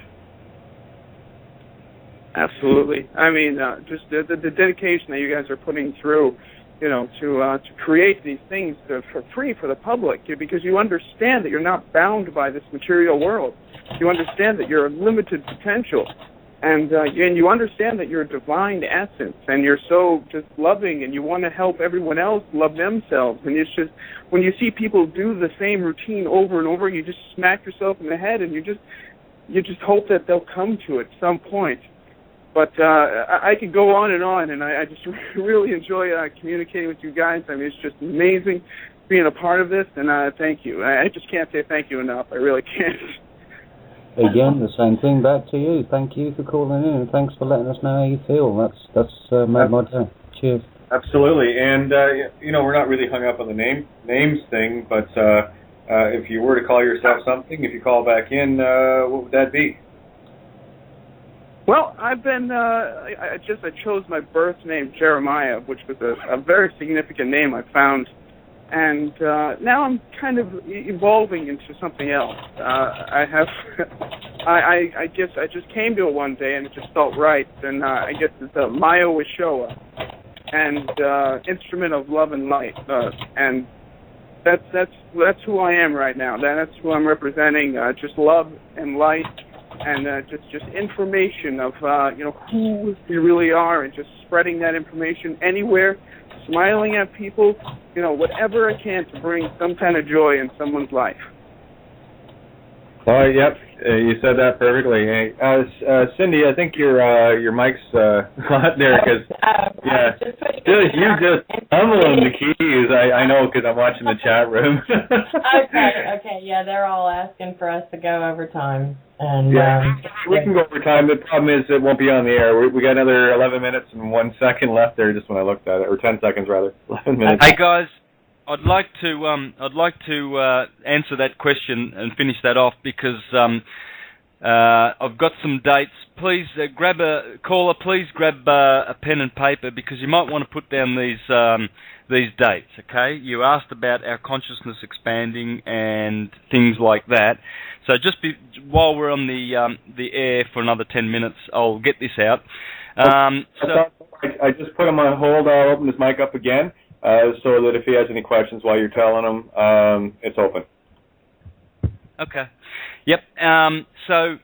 Absolutely. I mean, just the dedication that you guys are putting through, to create these things for free for the public, because you understand that you're not bound by this material world. You understand that you're a limited potential, and you understand that you're a divine essence, and you're so just loving, and you want to help everyone else love themselves. And it's just, when you see people do the same routine over and over, you just smack yourself in the head, and you just hope that they'll come to it at some point. But I could go on, and I just really enjoy communicating with you guys. I mean, it's just amazing being a part of this, and thank you. I just can't say thank you enough. I really can't. Again, the same thing back to you. Thank you for calling in, and thanks for letting us know how you feel. That's made my day. Cheers. Absolutely, and we're not really hung up on the names thing, but if you were to call yourself something, if you call back in, what would that be? Well, I've been, I chose my birth name, Jeremiah, which was a very significant name I found. And now I'm kind of evolving into something else. I guess I just came to it one day and it just felt right. And I guess it's Maya Wishoa, and instrument of love and light. And that's who I am right now. That's who I'm representing. Just love and light. and just information of who we really are, and just spreading that information anywhere, smiling at people, whatever I can to bring some kind of joy in someone's life. Oh, yep, you said that perfectly. Hey, Cindy, I think your mic's hot there, because you're just fumbling the keys. I know, because I'm watching the chat room. Okay, yeah, they're all asking for us to go over time, and we can go over time. The problem is it won't be on the air. We got another 11 minutes and 1 second left there, just when I looked at it, or 10 seconds rather. 11 minutes. Hey guys. I'd like to answer that question and finish that off, because I've got some dates. Please grab a pen and paper, because you might want to put down these dates. Okay? You asked about our consciousness expanding and things like that. So while we're on the air for another 10 minutes, I'll get this out. I just put him on hold. I'll open his mic up again. So that if he has any questions while you're telling him, it's open. Okay. Yep. So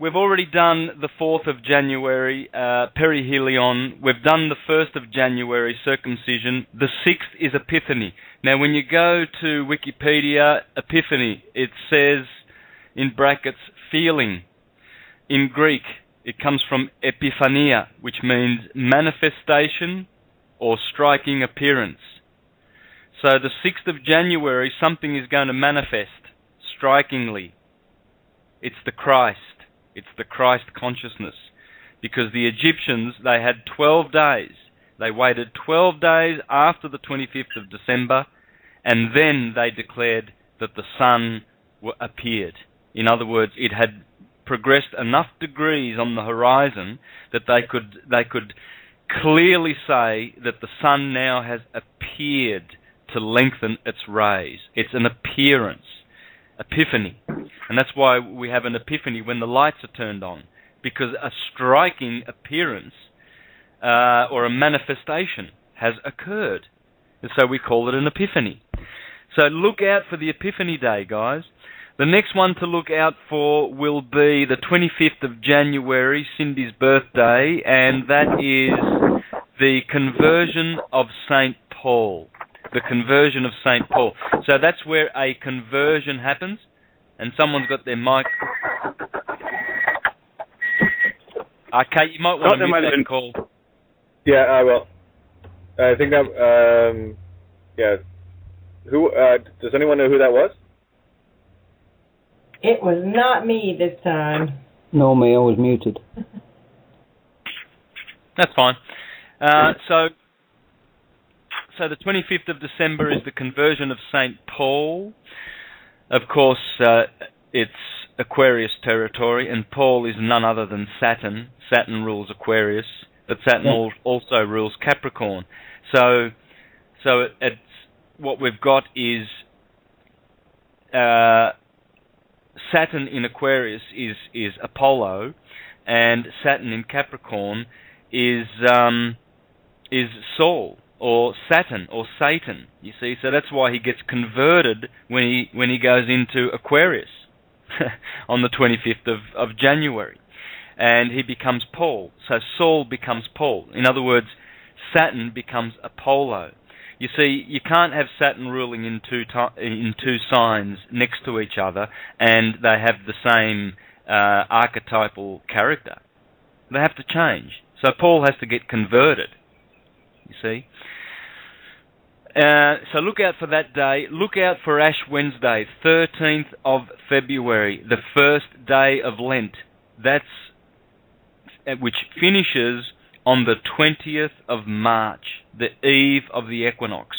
we've already done the 4th of January, perihelion. We've done the 1st of January, circumcision. The 6th is Epiphany. Now, when you go to Wikipedia, Epiphany, it says in brackets, feeling. In Greek, it comes from epiphania, which means manifestation or striking appearance. So the 6th of January, something is going to manifest strikingly. It's the Christ. It's the Christ consciousness. Because the Egyptians, they had 12 days. They waited 12 days after the 25th of December, and then they declared that the sun appeared. In other words, it had progressed enough degrees on the horizon that they could clearly say that the sun now has appeared to lengthen its rays. It's an appearance, epiphany. And that's why we have an epiphany when the lights are turned on, because a striking appearance or a manifestation has occurred. And so we call it an epiphany. So look out for the Epiphany Day, guys. The next one to look out for will be the 25th of January, Cindy's birthday, and that is the conversion of St. Paul. The conversion of St. Paul. So that's where a conversion happens, and someone's got their mic. Okay, you might want to mute that call. Yeah, I will. I think that, yeah. Who, does anyone know who that was? It was not me this time. No, me, I was muted. That's fine. So the 25th of December is the conversion of St. Paul. Of course, it's Aquarius territory, and Paul is none other than Saturn. Saturn rules Aquarius, but Saturn also rules Capricorn. So it's what we've got is Saturn in Aquarius is Apollo, and Saturn in Capricorn is Saul or Saturn or Satan. You see, so that's why he gets converted when he goes into Aquarius on the 25th of January, and he becomes Paul. So Saul becomes Paul. In other words, Saturn becomes Apollo. You see, you can't have Saturn ruling in two signs next to each other and they have the same archetypal character. They have to change. So Paul has to get converted, you see. So look out for that day. Look out for Ash Wednesday, 13th of February, the first day of Lent. Which finishes on the 20th of March, the eve of the equinox.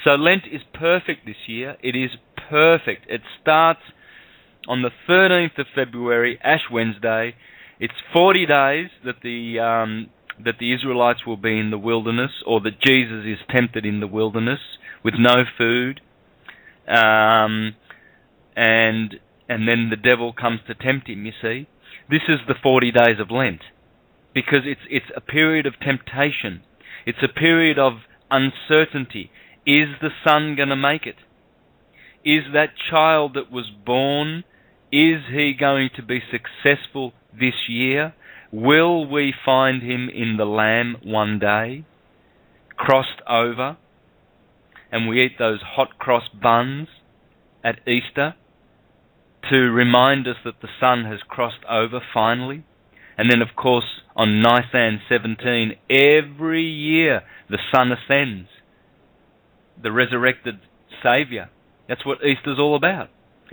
So Lent is perfect this year. It is perfect. It starts on the 13th of February, Ash Wednesday. It's 40 days that the Israelites will be in the wilderness, or that Jesus is tempted in the wilderness with no food, and then the devil comes to tempt him. You see, this is the 40 days of Lent. Because it's a period of temptation. It's a period of uncertainty. Is the son going to make it? Is that child that was born Is he going to be successful this year? Will we find him in the Lamb one day, crossed over, and we eat those hot cross buns at Easter to remind us that the Son has crossed over finally? And then, of course, on Nisan 17, every year the Son ascends, the resurrected Saviour. That's what Easter's all about,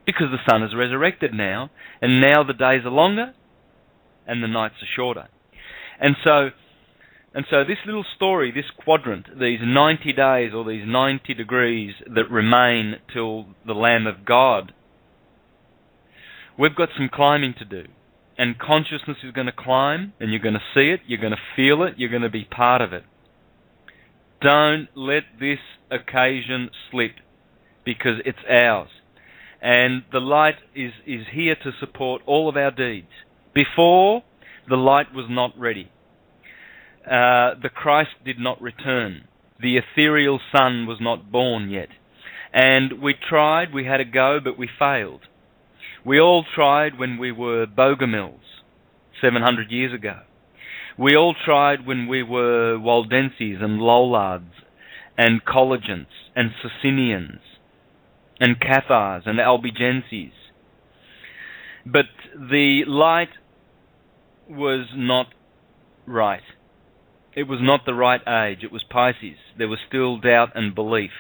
because the Son is resurrected now, and now the days are longer and the nights are shorter. And so this little story, this quadrant, these 90 days or these 90 degrees that remain till the Lamb of God, we've got some climbing to do. And consciousness is going to climb, and you're going to see it, you're going to feel it, you're going to be part of it. Don't let this occasion slip, because it's ours. And the light is here to support all of our deeds. Before, the light was not ready. The Christ did not return. The ethereal Son was not born yet. And we tried, we had a go, but we failed. We all tried when we were Bogomils 700 years ago. We all tried when we were Waldenses and Lollards and Collegians and Socinians and Cathars and Albigenses. But the light was not right. It was not the right age. It was Pisces. There was still doubt and belief.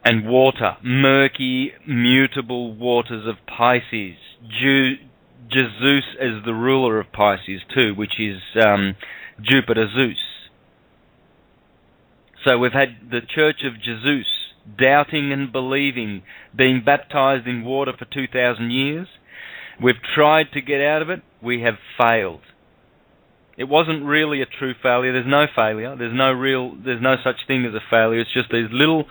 And water, murky, mutable waters of Pisces. Jesus as the ruler of Pisces too, which is Jupiter Zeus. So we've had the Church of Jesus, doubting and believing, being baptized in water for 2,000 years. We've tried to get out of it. We have failed. It wasn't really a true failure. There's no failure. There's no such thing as a failure. It's just these little,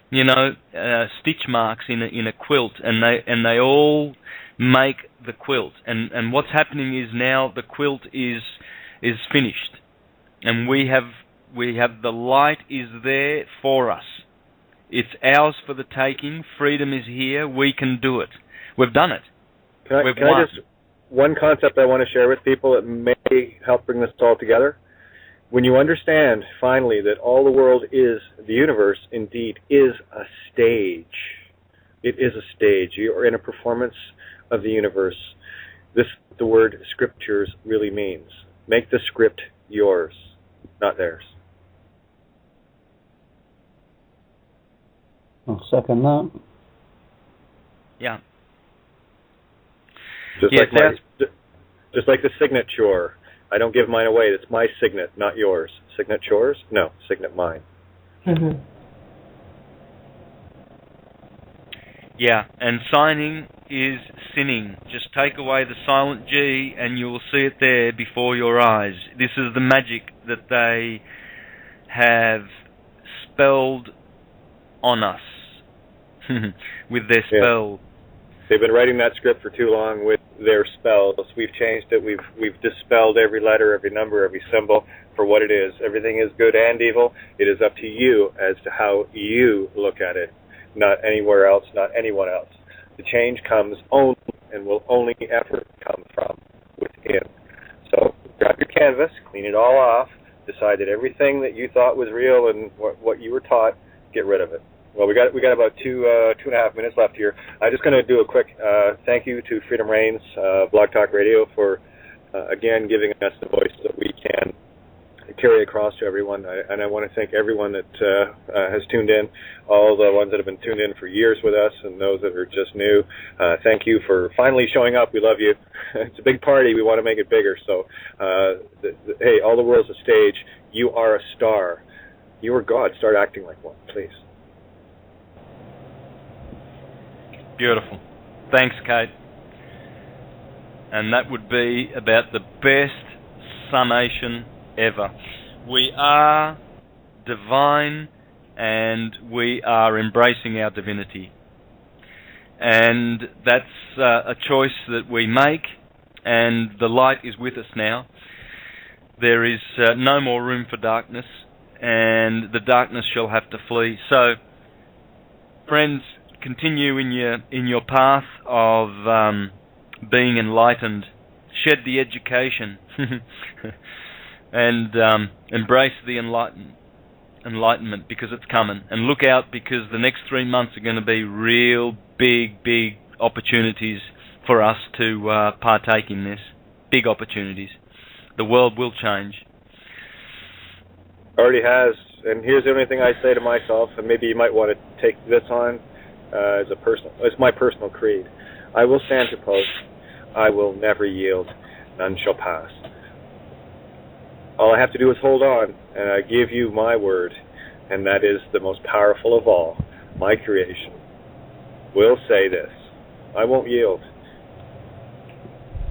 stitch marks in a quilt, and they all make the quilt. And what's happening is now the quilt is finished, and we have the light is there for us. It's ours for the taking. Freedom is here. We can do it. We've done it. Can I just, one concept I want to share with people that may help bring this all together? When you understand, finally, that all the world is, the universe, indeed, is a stage. It is a stage. You are in a performance of the universe. This, the word scriptures really means. Make the script yours, not theirs. I'll second that. Yeah. Just like the signature. I don't give mine away. It's my signet, not yours. Signet yours? No, signet mine. Mm-hmm. Yeah, and signing is sinning. Just take away the silent G and you will see it there before your eyes. This is the magic that they have spelled on us with their spell. They've been writing that script for too long with their spells. We've changed it. We've dispelled every letter, every number, every symbol for what it is. Everything is good and evil. It is up to you as to how you look at it, not anywhere else, not anyone else. The change comes only and will only ever come from within. So grab your canvas, clean it all off, decide that everything that you thought was real and what you were taught, get rid of it. Well, we got about two and a half minutes left here. I'm just going to do a quick thank you to Freedom Reigns, Blog Talk Radio, for again giving us the voice that we can carry across to everyone. And I want to thank everyone that has tuned in, all the ones that have been tuned in for years with us, and those that are just new. Thank you for finally showing up. We love you. It's a big party. We want to make it bigger. So, hey, all the world's a stage. You are a star. You are God. Start acting like one, please. Beautiful. Thanks, Kate. And that would be about the best summation ever. We are divine and we are embracing our divinity. And that's a choice that we make, and the light is with us now. There is no more room for darkness, and the darkness shall have to flee. So, friends, continue in your path of being enlightened. Shed the education and embrace the enlightenment, because it's coming. And look out, because the next 3 months are going to be real big opportunities for us to partake in this. Big opportunities. The world will change. Already has. And here's the only thing I say to myself, and maybe you might want to take this on as my personal creed. I will stand to post. I will never yield. None shall pass. All I have to do is hold on, and I give you my word, and that is the most powerful of all. My creation will say this. I won't yield.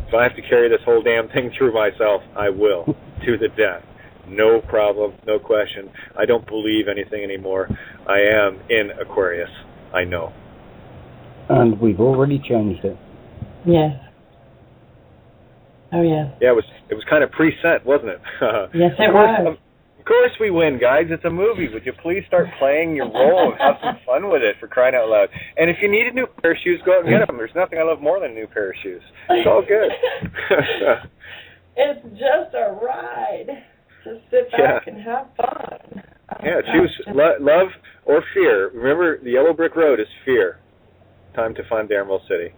If I have to carry this whole damn thing through myself, I will, to the death. No problem, no question. I don't believe anything anymore. I am in Aquarius. I know. And we've already changed it. Yes. Oh, yeah. Yeah, it was kind of pre-set, wasn't it? Yes, it was. Of course we win, guys. It's a movie. Would you please start playing your role and have some fun with it, for crying out loud? And if you need a new pair of shoes, go out and get them. There's nothing I love more than a new pair of shoes. It's all good. It's just a ride. Just sit back and have fun. Choose love or fear. Remember, the yellow brick road is fear. Time to find the Emerald City.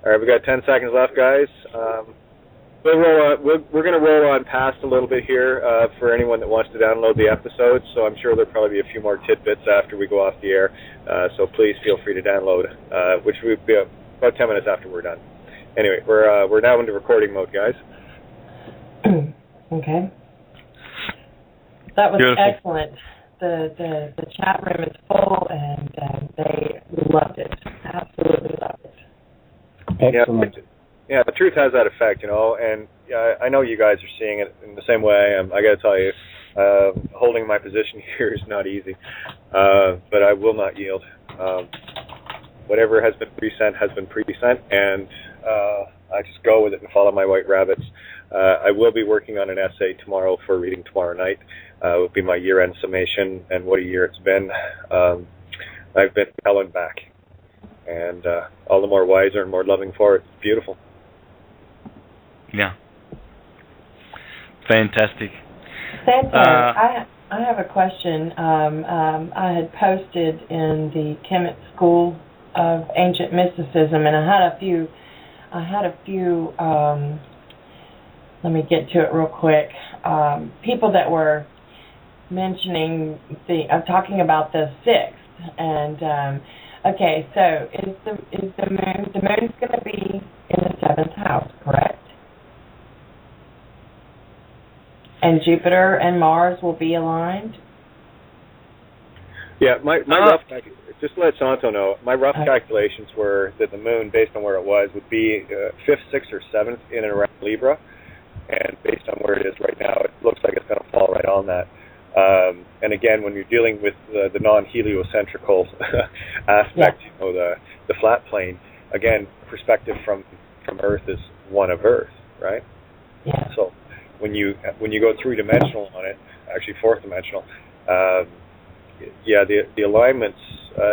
All right, we got 10 seconds left, guys. We're going to roll on past a little bit here for anyone that wants to download the episodes, so I'm sure there'll probably be a few more tidbits after we go off the air, so please feel free to download, which will be about 10 minutes after we're done. Anyway, we're now into recording mode, guys. Okay. That was Beautiful. excellent. The chat room is full, and they loved it. Absolutely loved it. Excellent. Yeah, the truth has that effect, and I know you guys are seeing it in the same way. I got to tell you, holding my position here is not easy, but I will not yield. Whatever has been present has been present, and I just go with it and follow my white rabbits. I will be working on an essay tomorrow for reading tomorrow night. It will be my year-end summation, and what a year it's been. I've been hell and back, and all the more wiser and more loving for it. It's beautiful. Yeah. Fantastic. Santos, I have a question. I had posted in the Kemet School of Ancient Mysticism, and I had a few. Let me get to it real quick. People that were mentioning talking about the 6th, and okay, so is the moon's going to be in the 7th house, correct? And Jupiter and Mars will be aligned? Yeah, my rough just to let Santo know, my rough calculations were that the moon, based on where it was, would be 5th, 6th, or 7th in and around Libra, and based on where it is right now, it looks like it's going to fall right on that. And again, when you're dealing with the non-heliocentrical aspect, the flat plane, again, perspective from Earth is one of Earth, right? Yeah. So when you go 3-dimensional on it, actually 4th-dimensional, the alignments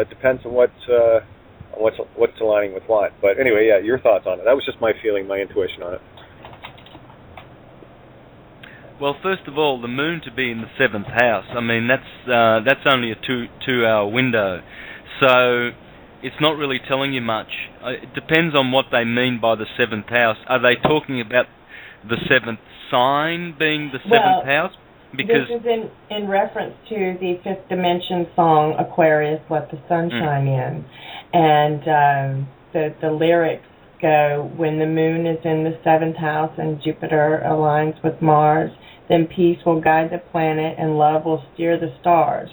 depends on what's aligning with what. But anyway, your thoughts on it. That was just my feeling, my intuition on it. Well, first of all, the moon to be in the 7th house, I mean, that's only a 2-hour window. So it's not really telling you much. It depends on what they mean by the 7th house. Are they talking about the 7th sign being the 7th house? Because this is in reference to the 5th dimension song, Aquarius, Let the Sun Shine In. And the lyrics go, when the moon is in the 7th house and Jupiter aligns with Mars, then peace will guide the planet and love will steer the stars.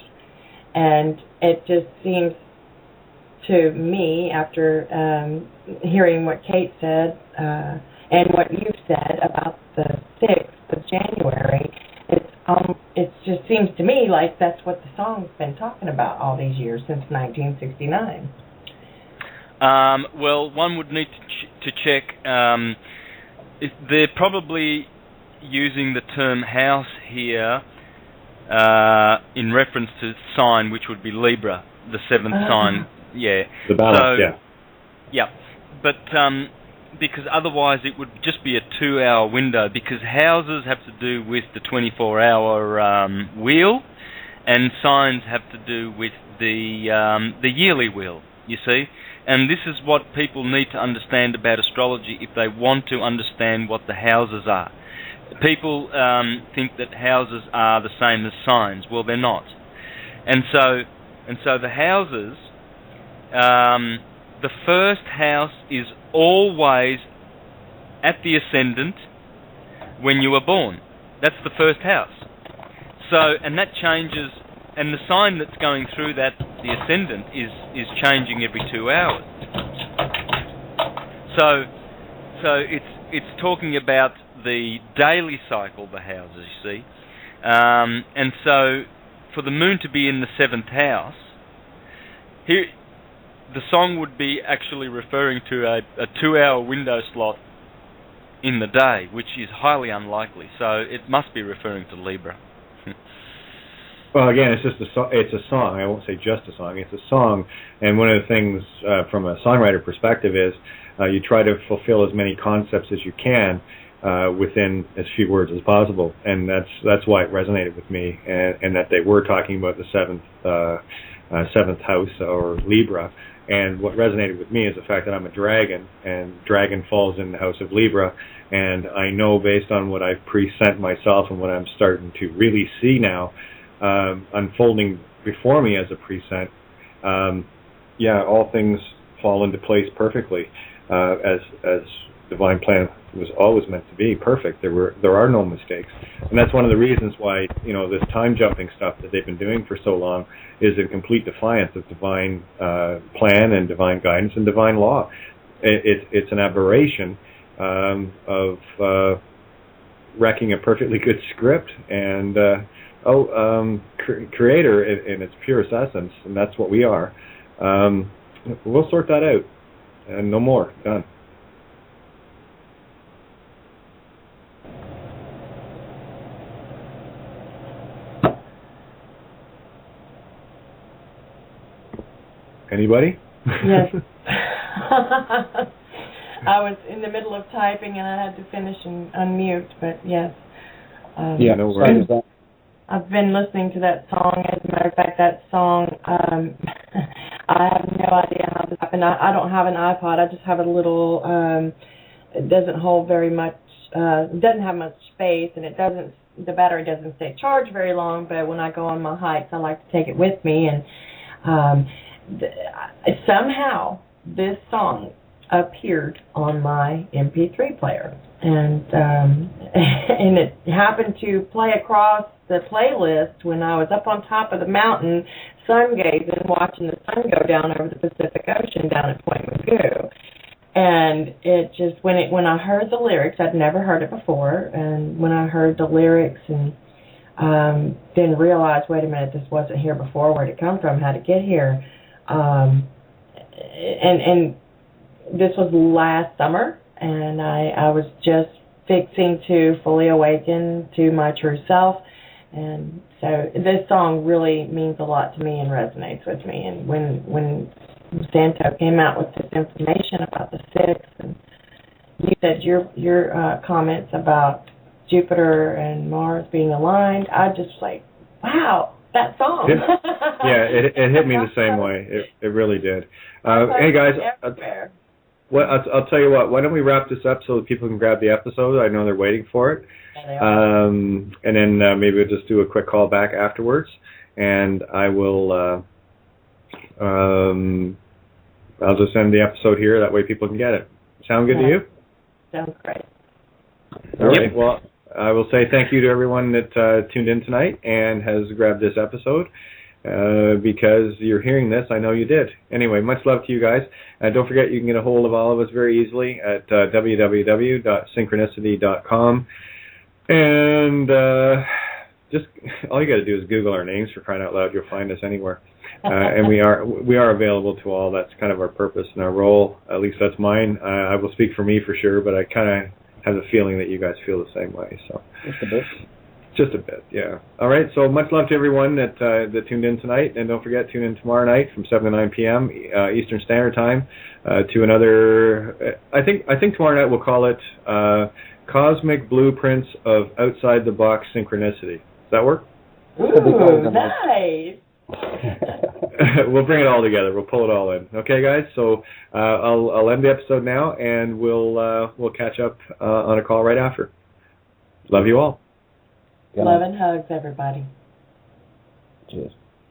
And it just seems to me, after hearing what Kate said and what you said about the 6th of January, it just seems to me like that's what the song's been talking about all these years, since 1969. Well, one would need to check. They're probably using the term house here in reference to sign, which would be Libra. the seventh sign. Yeah. The balance, so, yeah. Yeah. But because otherwise it would just be a 2-hour window, because houses have to do with the 24-hour wheel, and signs have to do with the yearly wheel, you see. And this is what people need to understand about astrology if they want to understand what the houses are. People think that houses are the same as signs. Well, they're not. And so the houses, the first house is always at the ascendant when you were born. That's the first house. So, and that changes, and the sign that's going through that, the ascendant, is changing every 2 hours. So it's talking about the daily cycle, the houses, you see. And so for the moon to be in the 7th house, here the song would be actually referring to a 2-hour window slot in the day, which is highly unlikely. So it must be referring to Libra. Well, again, it's a song. I won't say just a song. It's a song, and one of the things from a songwriter perspective is you try to fulfill as many concepts as you can within as few words as possible, and that's why it resonated with me, and that they were talking about the seventh house, or Libra. And what resonated with me is the fact that I'm a dragon, and dragon falls in the house of Libra, and I know based on what I've present myself and what I'm starting to really see now, unfolding before me as a present, all things fall into place perfectly, as divine plan was always meant to be, perfect. There are no mistakes, and that's one of the reasons why this time jumping stuff that they've been doing for so long is in complete defiance of divine plan and divine guidance and divine law. It's an aberration of wrecking a perfectly good script and creator in its purest essence, and that's what we are. We'll sort that out, and no more. Done. Anybody? Yes. I was in the middle of typing and I had to finish and unmute, but yes. No worries. I've been listening to that song. As a matter of fact, that song, I have no idea how this happened. I don't have an iPod. I just have a little, it doesn't hold very much, it doesn't have much space, and the battery doesn't stay charged very long, but when I go on my hikes, I like to take it with me, and somehow this song appeared on my MP3 player, and it happened to play across the playlist when I was up on top of the mountain sun gazing, watching the sun go down over the Pacific Ocean down at Point Mugu. And it just, when I heard the lyrics, I'd never heard it before, and when I heard the lyrics and then realized, wait a minute, this wasn't here before, where'd it come from, how'd it get here? And this was last summer, and I was just fixing to fully awaken to my true self, and so this song really means a lot to me and resonates with me. And when Santo came out with this information about the 6th, and you said your comments about Jupiter and Mars being aligned, I just like, wow, that song. It hit me the same way. It really did. Hey guys, I'll tell you what. Why don't we wrap this up so that people can grab the episode? I know they're waiting for it. And then maybe we'll just do a quick call back afterwards, and I will. I'll just end the episode here. That way people can get it. Sound good to you? Sounds great. All right. Well, I will say thank you to everyone that tuned in tonight and has grabbed this episode. Because you're hearing this, I know you did. Anyway, much love to you guys. Don't forget, you can get a hold of all of us very easily at www.synchronicity.com. And just all you got to do is Google our names, for crying out loud. You'll find us anywhere. And we are available to all. That's kind of our purpose and our role. At least that's mine. I will speak for me for sure, but I kind of have the feeling that you guys feel the same way. So Just a bit, yeah. All right, so much love to everyone that tuned in tonight, and don't forget, tune in tomorrow night from 7 to 9 p.m. Eastern Standard Time to another. I think tomorrow night we'll call it Cosmic Blueprints of Outside the Box Synchronicity. Does that work? Ooh, nice. We'll bring it all together. We'll pull it all in. Okay, guys. So I'll end the episode now, and we'll catch up on a call right after. Love you all. Love and hugs, everybody. Cheers.